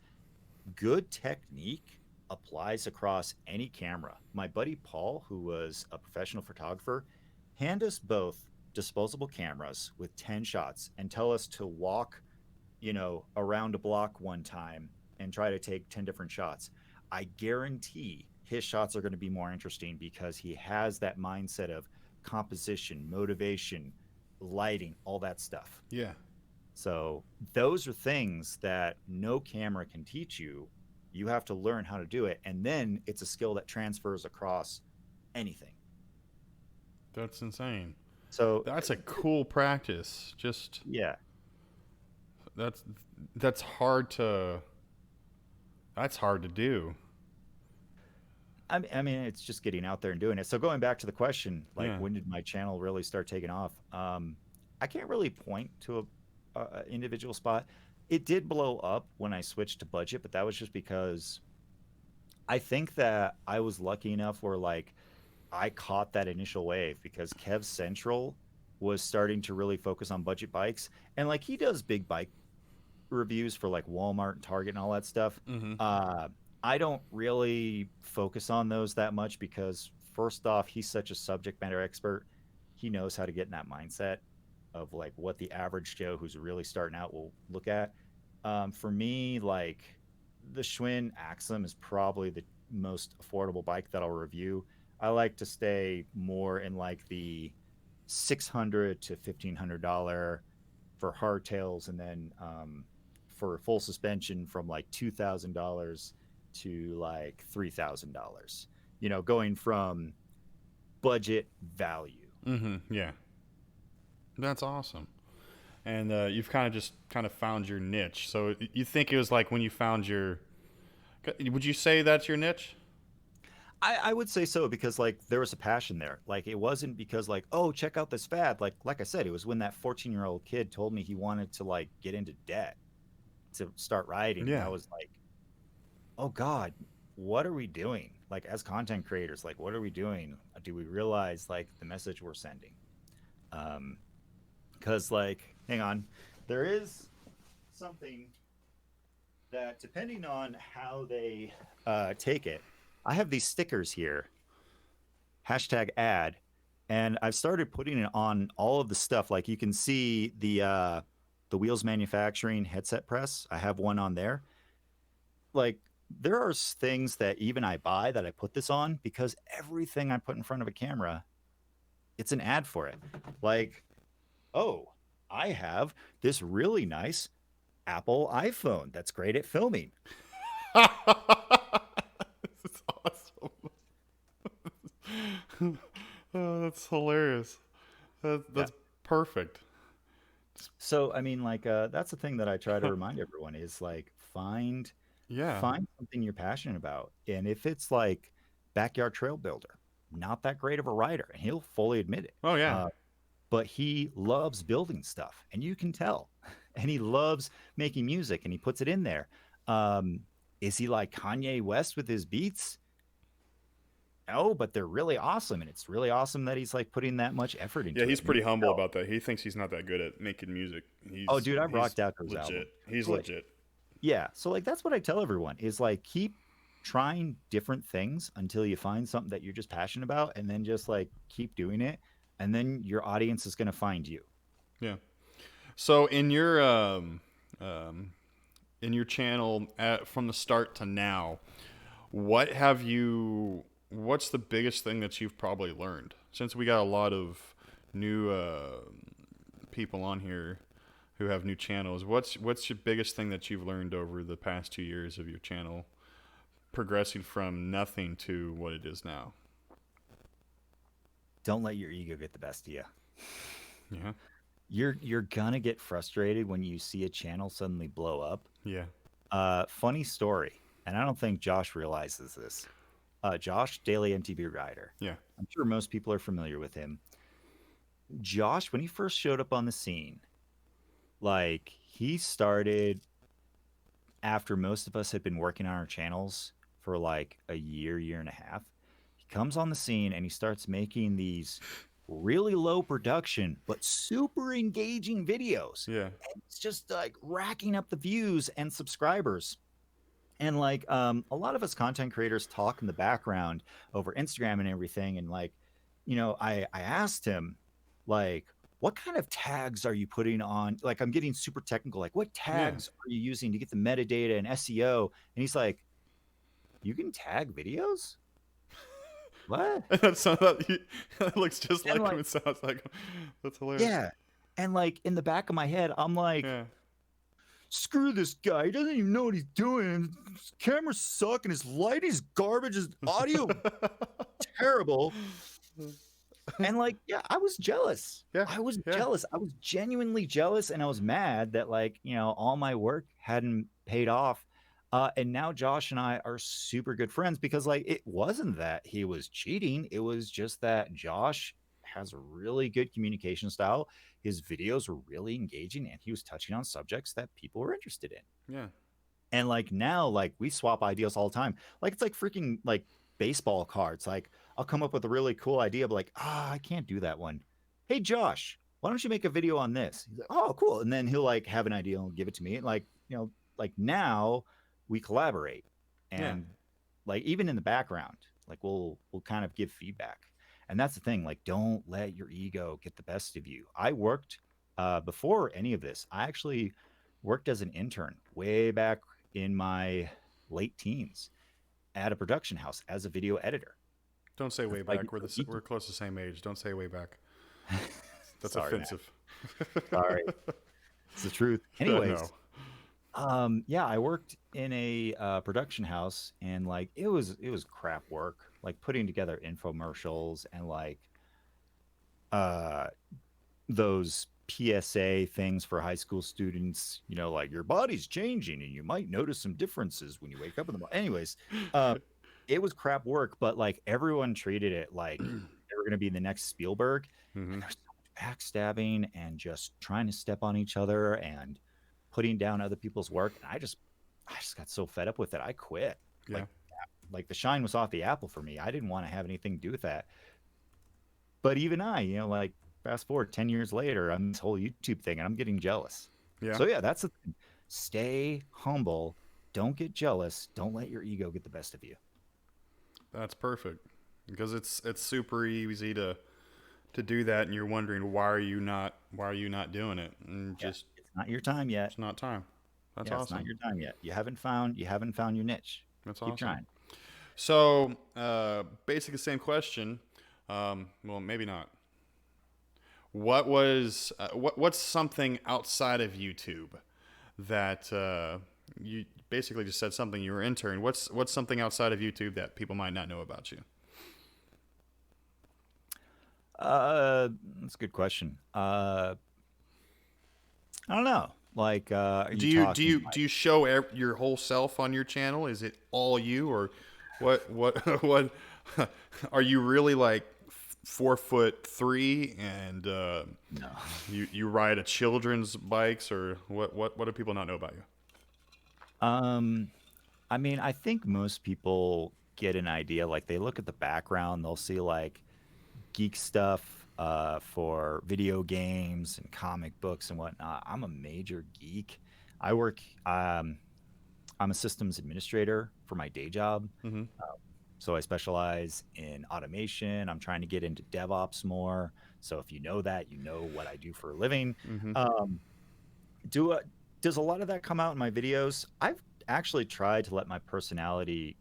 good technique applies across any camera. My buddy Paul, who was a professional photographer, hand us both disposable cameras with 10 shots and tell us to walk, around a block one time and try to take 10 different shots. I guarantee his shots are going to be more interesting because he has that mindset of composition, motivation, lighting, all that stuff. Yeah. So those are things that no camera can teach you. You have to learn how to do it. And then it's a skill that transfers across anything. That's insane. So, That's a cool practice. Just yeah. that's that's hard to that's hard to do. I mean, it's just getting out there and doing it. So going back to the question, like, Yeah. when did my channel really start taking off? I can't really point to a individual spot. It did blow up when I switched to budget, but that was just because I think that I was lucky enough where like I caught that initial wave because Kev Central was starting to really focus on budget bikes, and like he does big bike reviews for like Walmart and Target and all that stuff. Mm-hmm. Uh, I don't really focus on those that much because, first off, he's such a subject matter expert. He knows how to get in that mindset of like what the average Joe who's really starting out will look at. For me, like the Schwinn Axum is probably the most affordable bike that I'll review. I like to stay more in like the 600 to $1,500 for hardtails, and then for full suspension from like $2,000 to like $3,000. Going from budget value. Mm-hmm. Yeah. That's awesome. And you've kind of found your niche. So you think it was like when you found your. Would you say that's your niche? I would say so because like there was a passion there. Like it wasn't because like, oh, check out this fad. Like I said, it was when that 14-year-old kid told me he wanted to like get into debt to start riding, and Yeah. I was like, oh God, what are we doing? Like as content creators, like what are we doing? Do we realize like the message we're sending? Um, because like, hang on, there is something that depending on how they take it, I have these stickers here, hashtag ad, and I've started putting it on all of the stuff. Like you can see the Wheels Manufacturing headset press. I have one on there. Like there are things that even I buy that I put this on because everything I put in front of a camera, it's an ad for it. Like, oh, I have this really nice Apple iPhone that's great at filming. This is awesome. Oh, that's hilarious. Yeah. That's perfect. So I mean, like, that's the thing that I try to remind everyone is like Yeah. find something you're passionate about, and if it's like backyard trail builder, not that great of a writer, and he'll fully admit it. Oh yeah. But he loves building stuff, and you can tell, and he loves making music, and he puts it in there. Um, is he like Kanye West with his beats? No, but they're really awesome, and it's really awesome that he's like putting that much effort Yeah, into it. he's And you pretty can humble tell. about that. He thinks he's not that good at making music. Oh, He's dude, I've he's rocked out those legit. albums. He's So, like, legit. yeah, so like that's what I tell everyone is like keep trying different things until you find something that you're just passionate about, and then just like keep doing it, and then your audience is going to find you. Yeah. So um in your channel from the start to now, what have you? What's the biggest thing that you've probably learned since we got a lot of new people on here who have new channels? What's your biggest thing that you've learned over the past 2 years of your channel, progressing from nothing to what it is now? Don't let your ego get the best of you. Yeah. You're gonna get frustrated when you see a channel suddenly blow up, Yeah. Funny story, and I don't think Josh realizes this. Josh, daily MTV writer. Yeah. I'm sure most people are familiar with him. Josh, when he first showed up on the scene, like he started after most of us had been working on our channels for like a year and a half. He comes on the scene and he starts making these really low production but super engaging videos. Yeah. It's just like racking up the views and subscribers. And like a lot of us content creators talk in the background over Instagram and everything. And like, I asked him, like, what kind of tags are you putting on? Like, I'm getting super technical. Like, what Yeah. tags are you using to get the metadata and SEO? And he's like, you can tag videos? What? That looks just And like him. like, It sounds like him. That's hilarious. yeah. And like in the back of my head, I'm like, Yeah. screw this guy. He doesn't even know what he's doing. His cameras suck and his lighting's garbage. His audio terrible. And like, yeah, I was jealous. Yeah. I was Yeah. jealous. I was genuinely jealous, and I was mad that like, all my work hadn't paid off. And now Josh and I are super good friends because like it wasn't that he was cheating. It was just that Josh has a really good communication style. His videos were really engaging and he was touching on subjects that people were interested in. Yeah. And like now, like we swap ideas all the time. Like it's like freaking like baseball cards. Like I'll come up with a really cool idea, but like, I can't do that one. Hey Josh, why don't you make a video on this? He's like, oh, cool. And then he'll like have an idea and give it to me. And like, like now we collaborate. Yeah. And like even in the background, like we'll kind of give feedback. And that's the thing, like don't let your ego get the best of you. I worked before any of this. I actually worked as an intern way back in my late teens at a production house as a video editor. Don't say way That's like back. We're close to the same age. Don't say way back. That's sorry, man. offensive. Sorry, it's the truth. I Anyways, know. yeah, I worked in a production house, and like it was crap work, like putting together infomercials and like uh those PSA things for high school students, like your body's changing and you might notice some differences when you wake up in the morning. Anyways, uh, it was crap work, but like everyone treated it like they were going to be the next Spielberg. Mm-hmm. And there's so much backstabbing and just trying to step on each other and putting down other people's work. And I just got so fed up with it. I quit. Yeah. Like the shine was off the apple for me. I didn't want to have anything to do with that. But even I, like fast forward 10 years later on this whole YouTube thing, and I'm getting jealous. Yeah. So yeah, that's the thing. Stay humble. Don't get jealous. Don't let your ego get the best of you. That's perfect. Because it's super easy to do that, and you're wondering why are you not doing it, and Yeah, just it's not your time yet. it's not time. That's Yeah, it's not awesome. your time yet. You haven't found your niche. That's Keep awesome. trying. So, basically, the same question. Well, maybe not. What's something outside of YouTube that you basically just said something you were intern? What's something outside of YouTube that people might not know about you? That's a good question. I don't know. Like, are Do you you do talking you do like you show your whole self on your channel? Is it all you, or what what are you really like 4'3" and no? you ride a children's bikes, or what do people not know about you? Um, I mean, I think most people get an idea. Like, they look at the background, they'll see like geek stuff for video games and comic books and whatnot. I'm a major geek. I work. I'm a systems administrator for my day job. Mm-hmm. So I specialize in automation. I'm trying to get into DevOps more. So if you know that, you know what I do for a living. Mm-hmm. Um, do does a lot of that come out in my videos? I've actually tried to let my personality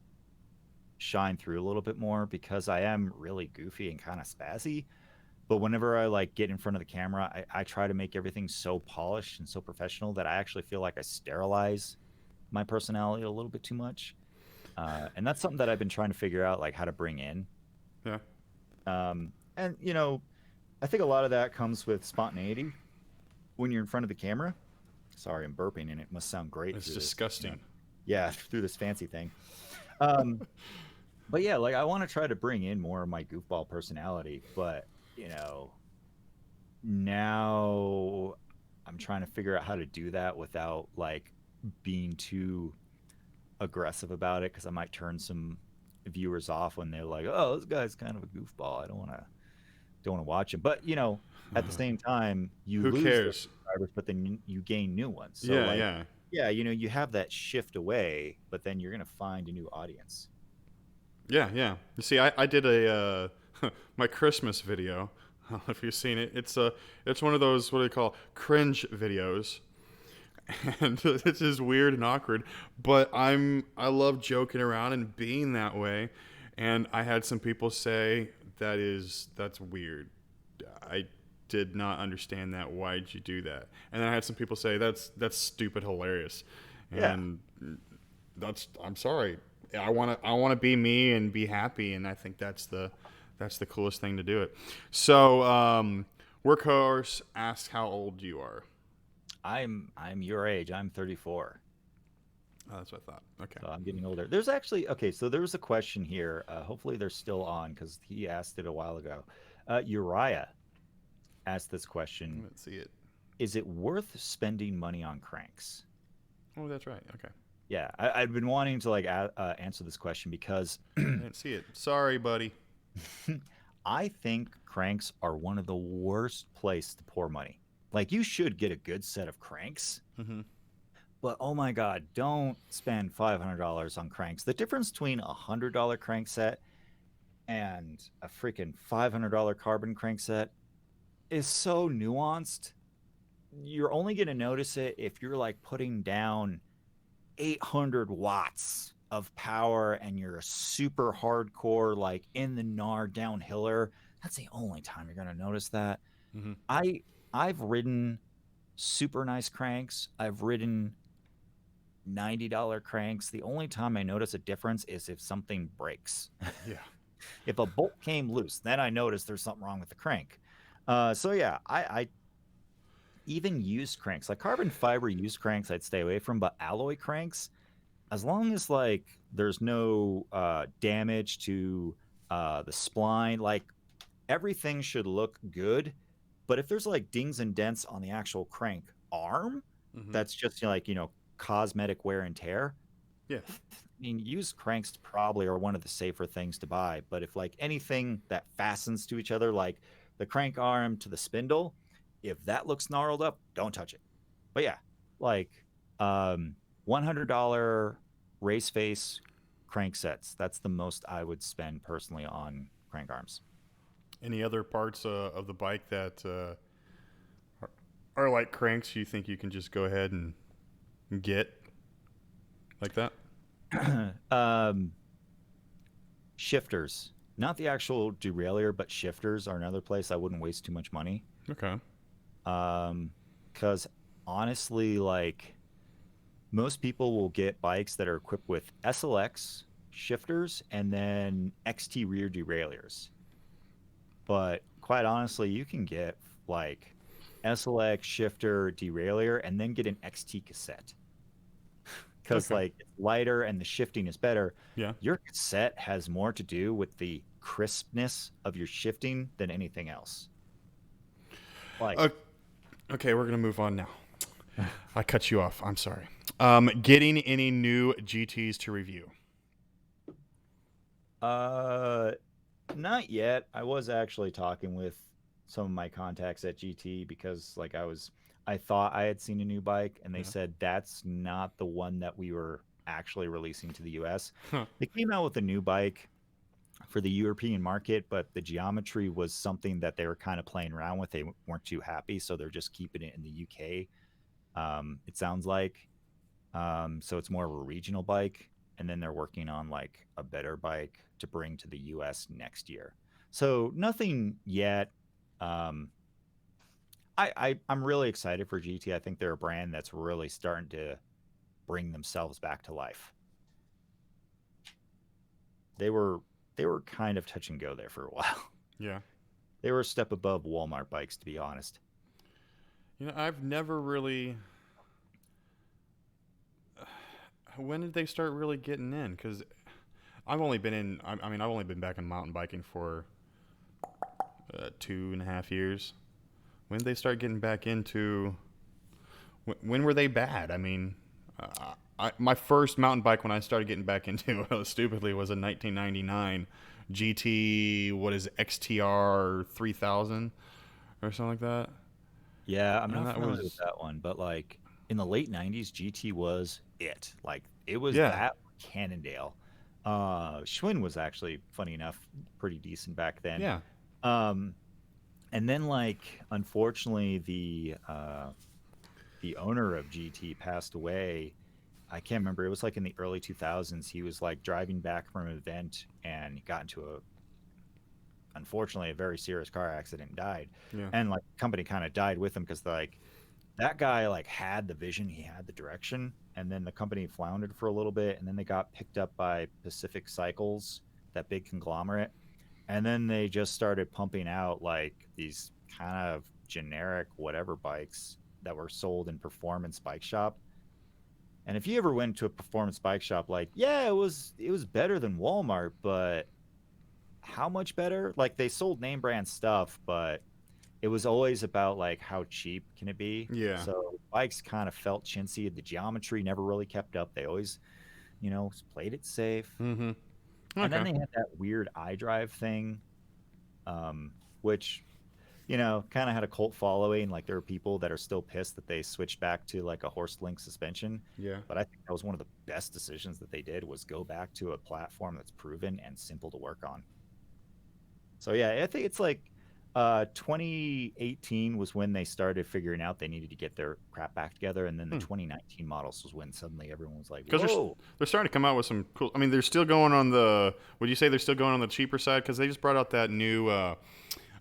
shine through a little bit more because I am really goofy and kind of spazzy. But whenever I like get in front of the camera, I try to make everything so polished and so professional that I actually feel like I sterilize my personality a little bit too much. And that's something that I've been trying to figure out, like how to bring in. Yeah. And I think a lot of that comes with spontaneity when you're in front of the camera. Sorry, I'm burping, and it must sound great It's through this. disgusting. yeah, through this fancy thing. Um, but yeah, like I want to try to bring in more of my goofball personality, but you know, now I'm trying to figure out how to do that without like being too aggressive about it because I might turn some viewers off when they're like, "Oh, this guy's kind of a goofball. I don't want to watch him." But at the same time, you Who lose those cares? subscribers, but then you gain new ones. So Yeah, like, yeah. yeah, you have that shift away, but then you're gonna find a new audience. Yeah, yeah. You see, I did a my Christmas video. I don't know if you've seen it. It's one of those what do they call cringe videos, and it's just weird and awkward. But I love joking around and being that way. And I had some people say that's weird. I did not understand that. Why'd you do that? And then I had some people say that's stupid hilarious, Yeah. and I'm sorry. I want to be me and be happy, and I think that's the coolest thing to do it. So, Workhorse asks how old you are. I'm your age. I'm 34. Oh, that's what I thought. Okay. So I'm getting older. There's actually okay. So there was a question here. Hopefully they're still on because he asked it a while ago. Uriah asked this question: Let's see it. Is it worth spending money on cranks? Oh, that's right. Okay. Yeah, I've been wanting to like answer this question because I didn't see it. Sorry, buddy. I think cranks are one of the worst place to pour money. Like you should get a good set of cranks, Hmm. but oh my god, don't spend $500 on cranks. The difference between $100 crank set and a freaking $500 carbon crank set is so nuanced. You're only going to notice it if you're like putting down 800 watts of power and you're a super hardcore, like in the gnar downhiller. That's the only time you're going to notice that. Hmm. I I've ridden super nice cranks. I've ridden $90 cranks. The only time I notice a difference is if something breaks. Yeah. If a bolt came loose, then I notice there's something wrong with the crank. So yeah, I even used cranks like carbon fiber used cranks I'd stay away from, but alloy cranks, as long as like there's no damage to the spline, like everything should look good. But if there's like dings and dents on the actual crank arm, Hmm. that's just like cosmetic wear and tear. Yeah. I mean, used cranks probably are one of the safer things to buy. But if like anything that fastens to each other, like the crank arm to the spindle, if that looks gnarled up, don't touch it. But yeah, like $100 race face crank sets. That's the most I would spend personally on crank arms. Any other parts of the bike that are like cranks you think you can just go ahead and get like that? um, Shifters, not the actual derailleur, but shifters are another place I wouldn't waste too much money. Okay. Because honestly, like most people will get bikes that are equipped with SLX shifters and then XT rear derailleurs. But quite honestly, you can get like SLX shifter derailleur and then get an XT cassette because Okay. like it's lighter and the shifting is better. Yeah. Your cassette has more to do with the crispness of your shifting than anything else. Like, Uh, okay, we're gonna move on now. I cut you off. I'm sorry. Getting any new GTS to review? uh, not yet. I was actually talking with some of my contacts at GT because I thought I had seen a new bike and they Yeah. said that's not the one that we were actually releasing to the US. Huh. They came out with a new bike for the European market, but the geometry was something that they were kind of playing around with. They weren't too happy, so they're just keeping it in the UK. It sounds like so it's more of a regional bike, and then they're working on like a better bike to bring to the US next year. So nothing yet. Um, I'm really excited for GT. I think they're a brand that's really starting to bring themselves back to life. They were they were kind of touch and go there for a while. Yeah. They were a step above Walmart bikes, to be honest. I've never really. when did they start really getting in? Because I've only been in. I mean, I've only been back in mountain biking for 2.5 years. When did they start getting back into? When were they bad? I mean, my first mountain bike when I started getting back into it, stupidly, was a 1999 GT. What is it, XTR 3000 or something like that? Yeah, I'm And not that familiar with was, that one, but like in the late 90s, GT was it. Like it was yeah, that Cannondale. Schwinn was actually, funny enough, pretty decent back then. yeah. Um, and then like unfortunately the owner of GT passed away. I can't remember. It was like in the early 2000s. He was like driving back from an event and he got into a unfortunately a very serious car accident and died. Yeah. And like the company kind of died with him because like that guy like had the vision, he had the direction, and then the company floundered for a little bit, and then they got picked up by Pacific Cycles, that big conglomerate, and then they just started pumping out like these kind of generic whatever bikes that were sold in performance bike shop. And if you ever went to a performance bike shop, like yeah, it was better than Walmart, but how much better? Like they sold name brand stuff, but it was always about like how cheap can it be. Yeah. So bikes kind of felt chintzy. The geometry never really kept up. They always, played it safe. Mm-hmm. And then Okay. they had that weird iDrive thing, which kind of had a cult following. Like there are people that are still pissed that they switched back to like a horse link suspension. Yeah. But I think that was one of the best decisions that they did was go back to a platform that's proven and simple to work on. So yeah, I think it's like 2018 was when they started figuring out they needed to get their crap back together, and then the Hmm. 2019 models was when suddenly everyone was like, Because "Whoa!" they're starting to come out with some cool. I mean, they're still going on the. Would you say they're still going on the cheaper side? Because they just brought out that new.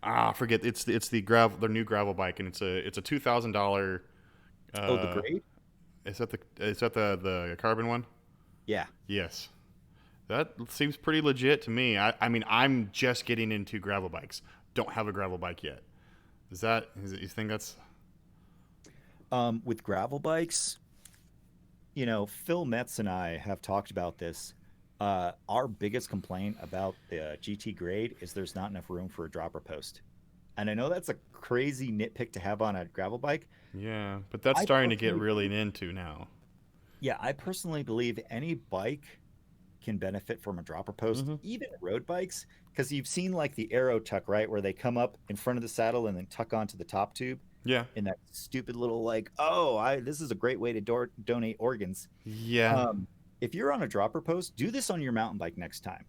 I forget. It's the gravel. Their new gravel bike, and it's a $2,000. Oh, the Uh, grade? is that the carbon one? Yeah. Yes. That seems pretty legit to me. I mean, I'm just getting into gravel bikes. Don't have a gravel bike yet. You think that's? With gravel bikes, Phil Metz and I have talked about this. Our biggest complaint about the GT grade is there's not enough room for a dropper post. And I know that's a crazy nitpick to have on a gravel bike. Yeah, but that's I starting to get personally really believe, into now. yeah, I personally believe any bike can benefit from a dropper post, Mm-hmm. even road bikes, because you've seen like the arrow tuck, right, where they come up in front of the saddle and then tuck onto the top tube Yeah. in that stupid little like, oh, I this is a great way to donate organs. Yeah. Um, if you're on a dropper post, do this on your mountain bike next time.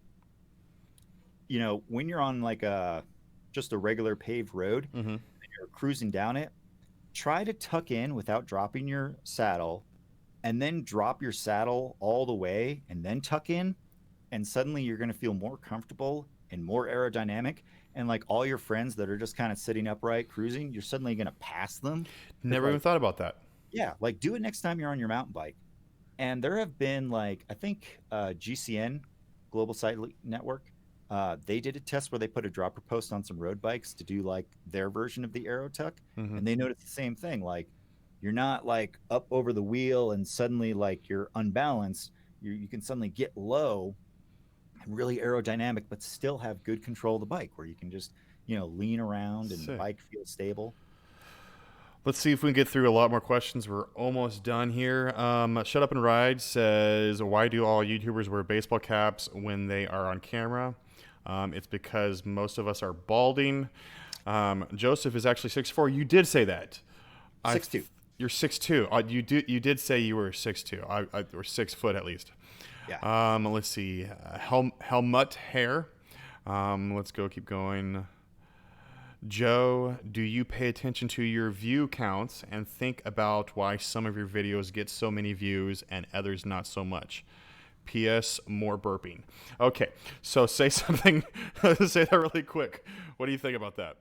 When you're on like a just a regular paved road Mm-hmm. and you're cruising down it, try to tuck in without dropping your saddle and then drop your saddle all the way and then tuck in, and suddenly you're going to feel more comfortable and more aerodynamic, and like all your friends that are just kind of sitting upright cruising, you're suddenly going to pass them because Never even like thought about that. yeah, like do it next time you're on your mountain bike. And there have been like I think GCN, Global Site Network, they did a test where they put a dropper post on some road bikes to do like their version of the aero tuck, Mm-hmm. and they noticed the same thing. Like you're not like up over the wheel and suddenly like you're unbalanced. You can suddenly get low and really aerodynamic, but still have good control of the bike, where you can just lean around and the Sick. bike feels stable. Let's see if we can get through a lot more questions. We're almost done here. Shut Up and Ride says, "Why do all YouTubers wear baseball caps when they are on camera?" It's because most of us are balding. Joseph is actually 6'4". You did say that. I th- 6'2". you're 6'2". You did say you were 6'2". Or 6 foot at least. Yeah. Let's see. Helmut hair. Let's go. Keep going. Joe, do you pay attention to your view counts and think about why some of your videos get so many views and others not so much? P.S. More burping. Okay, so say something. Say that really quick. What do you think about that?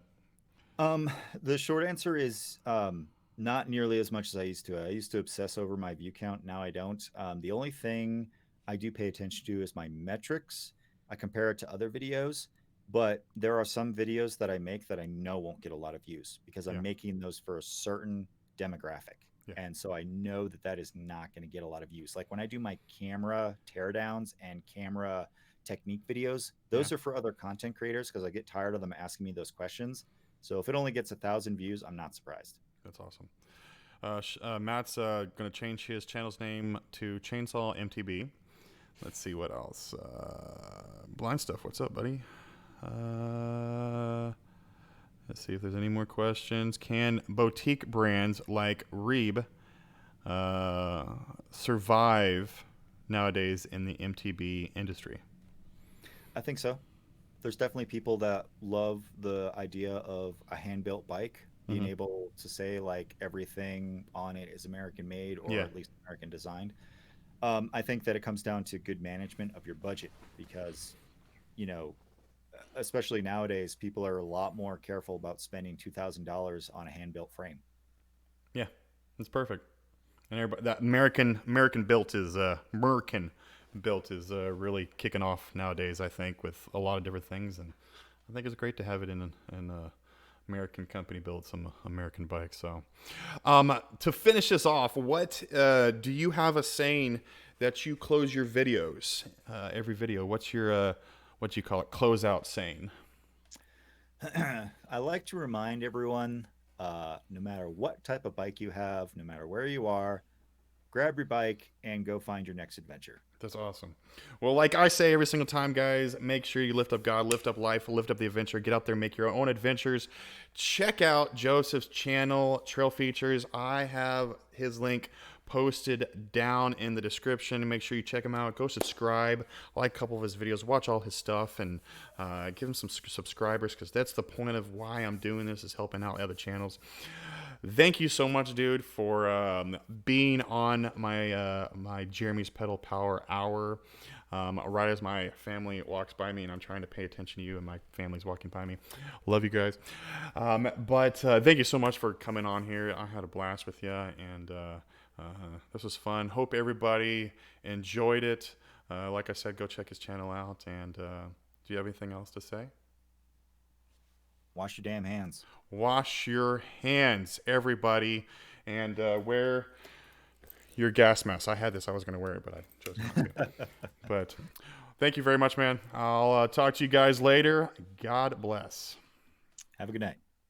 Um, the short answer is not nearly as much as I used to. I used to obsess over my view count. Now I don't. The only thing I do pay attention to is my metrics. I compare it to other videos, but there are some videos that I make that I know won't get a lot of views because I'm Yeah, making those for a certain demographic. Yeah. And so I know that that is not going to get a lot of views. Like when I do my camera teardowns and camera technique videos, Yeah. those are for other content creators because I get tired of them asking me those questions. So if it only gets 1,000 views, I'm not surprised. That's awesome. Matt's going to change his channel's name to Chainsaw MTB. Let's see what else. Blind Stuff, what's up, buddy? Let's see if there's any more questions. Can boutique brands like Reeb survive nowadays in the MTB industry? I think so. There's definitely people that love the idea of a hand built bike, being Mm-hmm. able to say like everything on it is American made or Yeah. at least American designed. I think that it comes down to good management of your budget because, you know, especially nowadays, people are a lot more careful about spending $2,000 on a hand built frame. Yeah. That's perfect. And everybody, that American built is really kicking off nowadays. I think with a lot of different things, and I think it's great to have it in an American company build some American bikes. So, to finish this off, what do you have a saying that you close your videos? Every video, what's your what do you call it? Closeout saying. I like to remind everyone no matter what type of bike you have, no matter where you are, grab your bike and go find your next adventure. That's awesome. Well, like I say every single time, guys, make sure you lift up God, lift up life, lift up the adventure. Get out there, make your own adventures. Check out Joseph's channel, Trail Features. I have his link posted down in the description. Make sure you check him out. Go subscribe, like a couple of his videos, watch all his stuff, and give him some subscribers because that's the point of why I'm doing this is helping out other channels. Thank you so much, dude, for being on my Jeremy's Pedal Power Hour. Right as my family walks by me, and I'm trying to pay attention to you, and my family's walking by me. Love you guys. But thank you so much for coming on here. I had a blast with you, and this was fun. Hope everybody enjoyed it. Like I said, go check his channel out. And do you have anything else to say? Wash your damn hands. Wash your hands, everybody, and wear your gas mask. I had this. I was going to wear it, but I chose not to. But thank you very much, man. I'll talk to you guys later. God bless. Have a good night.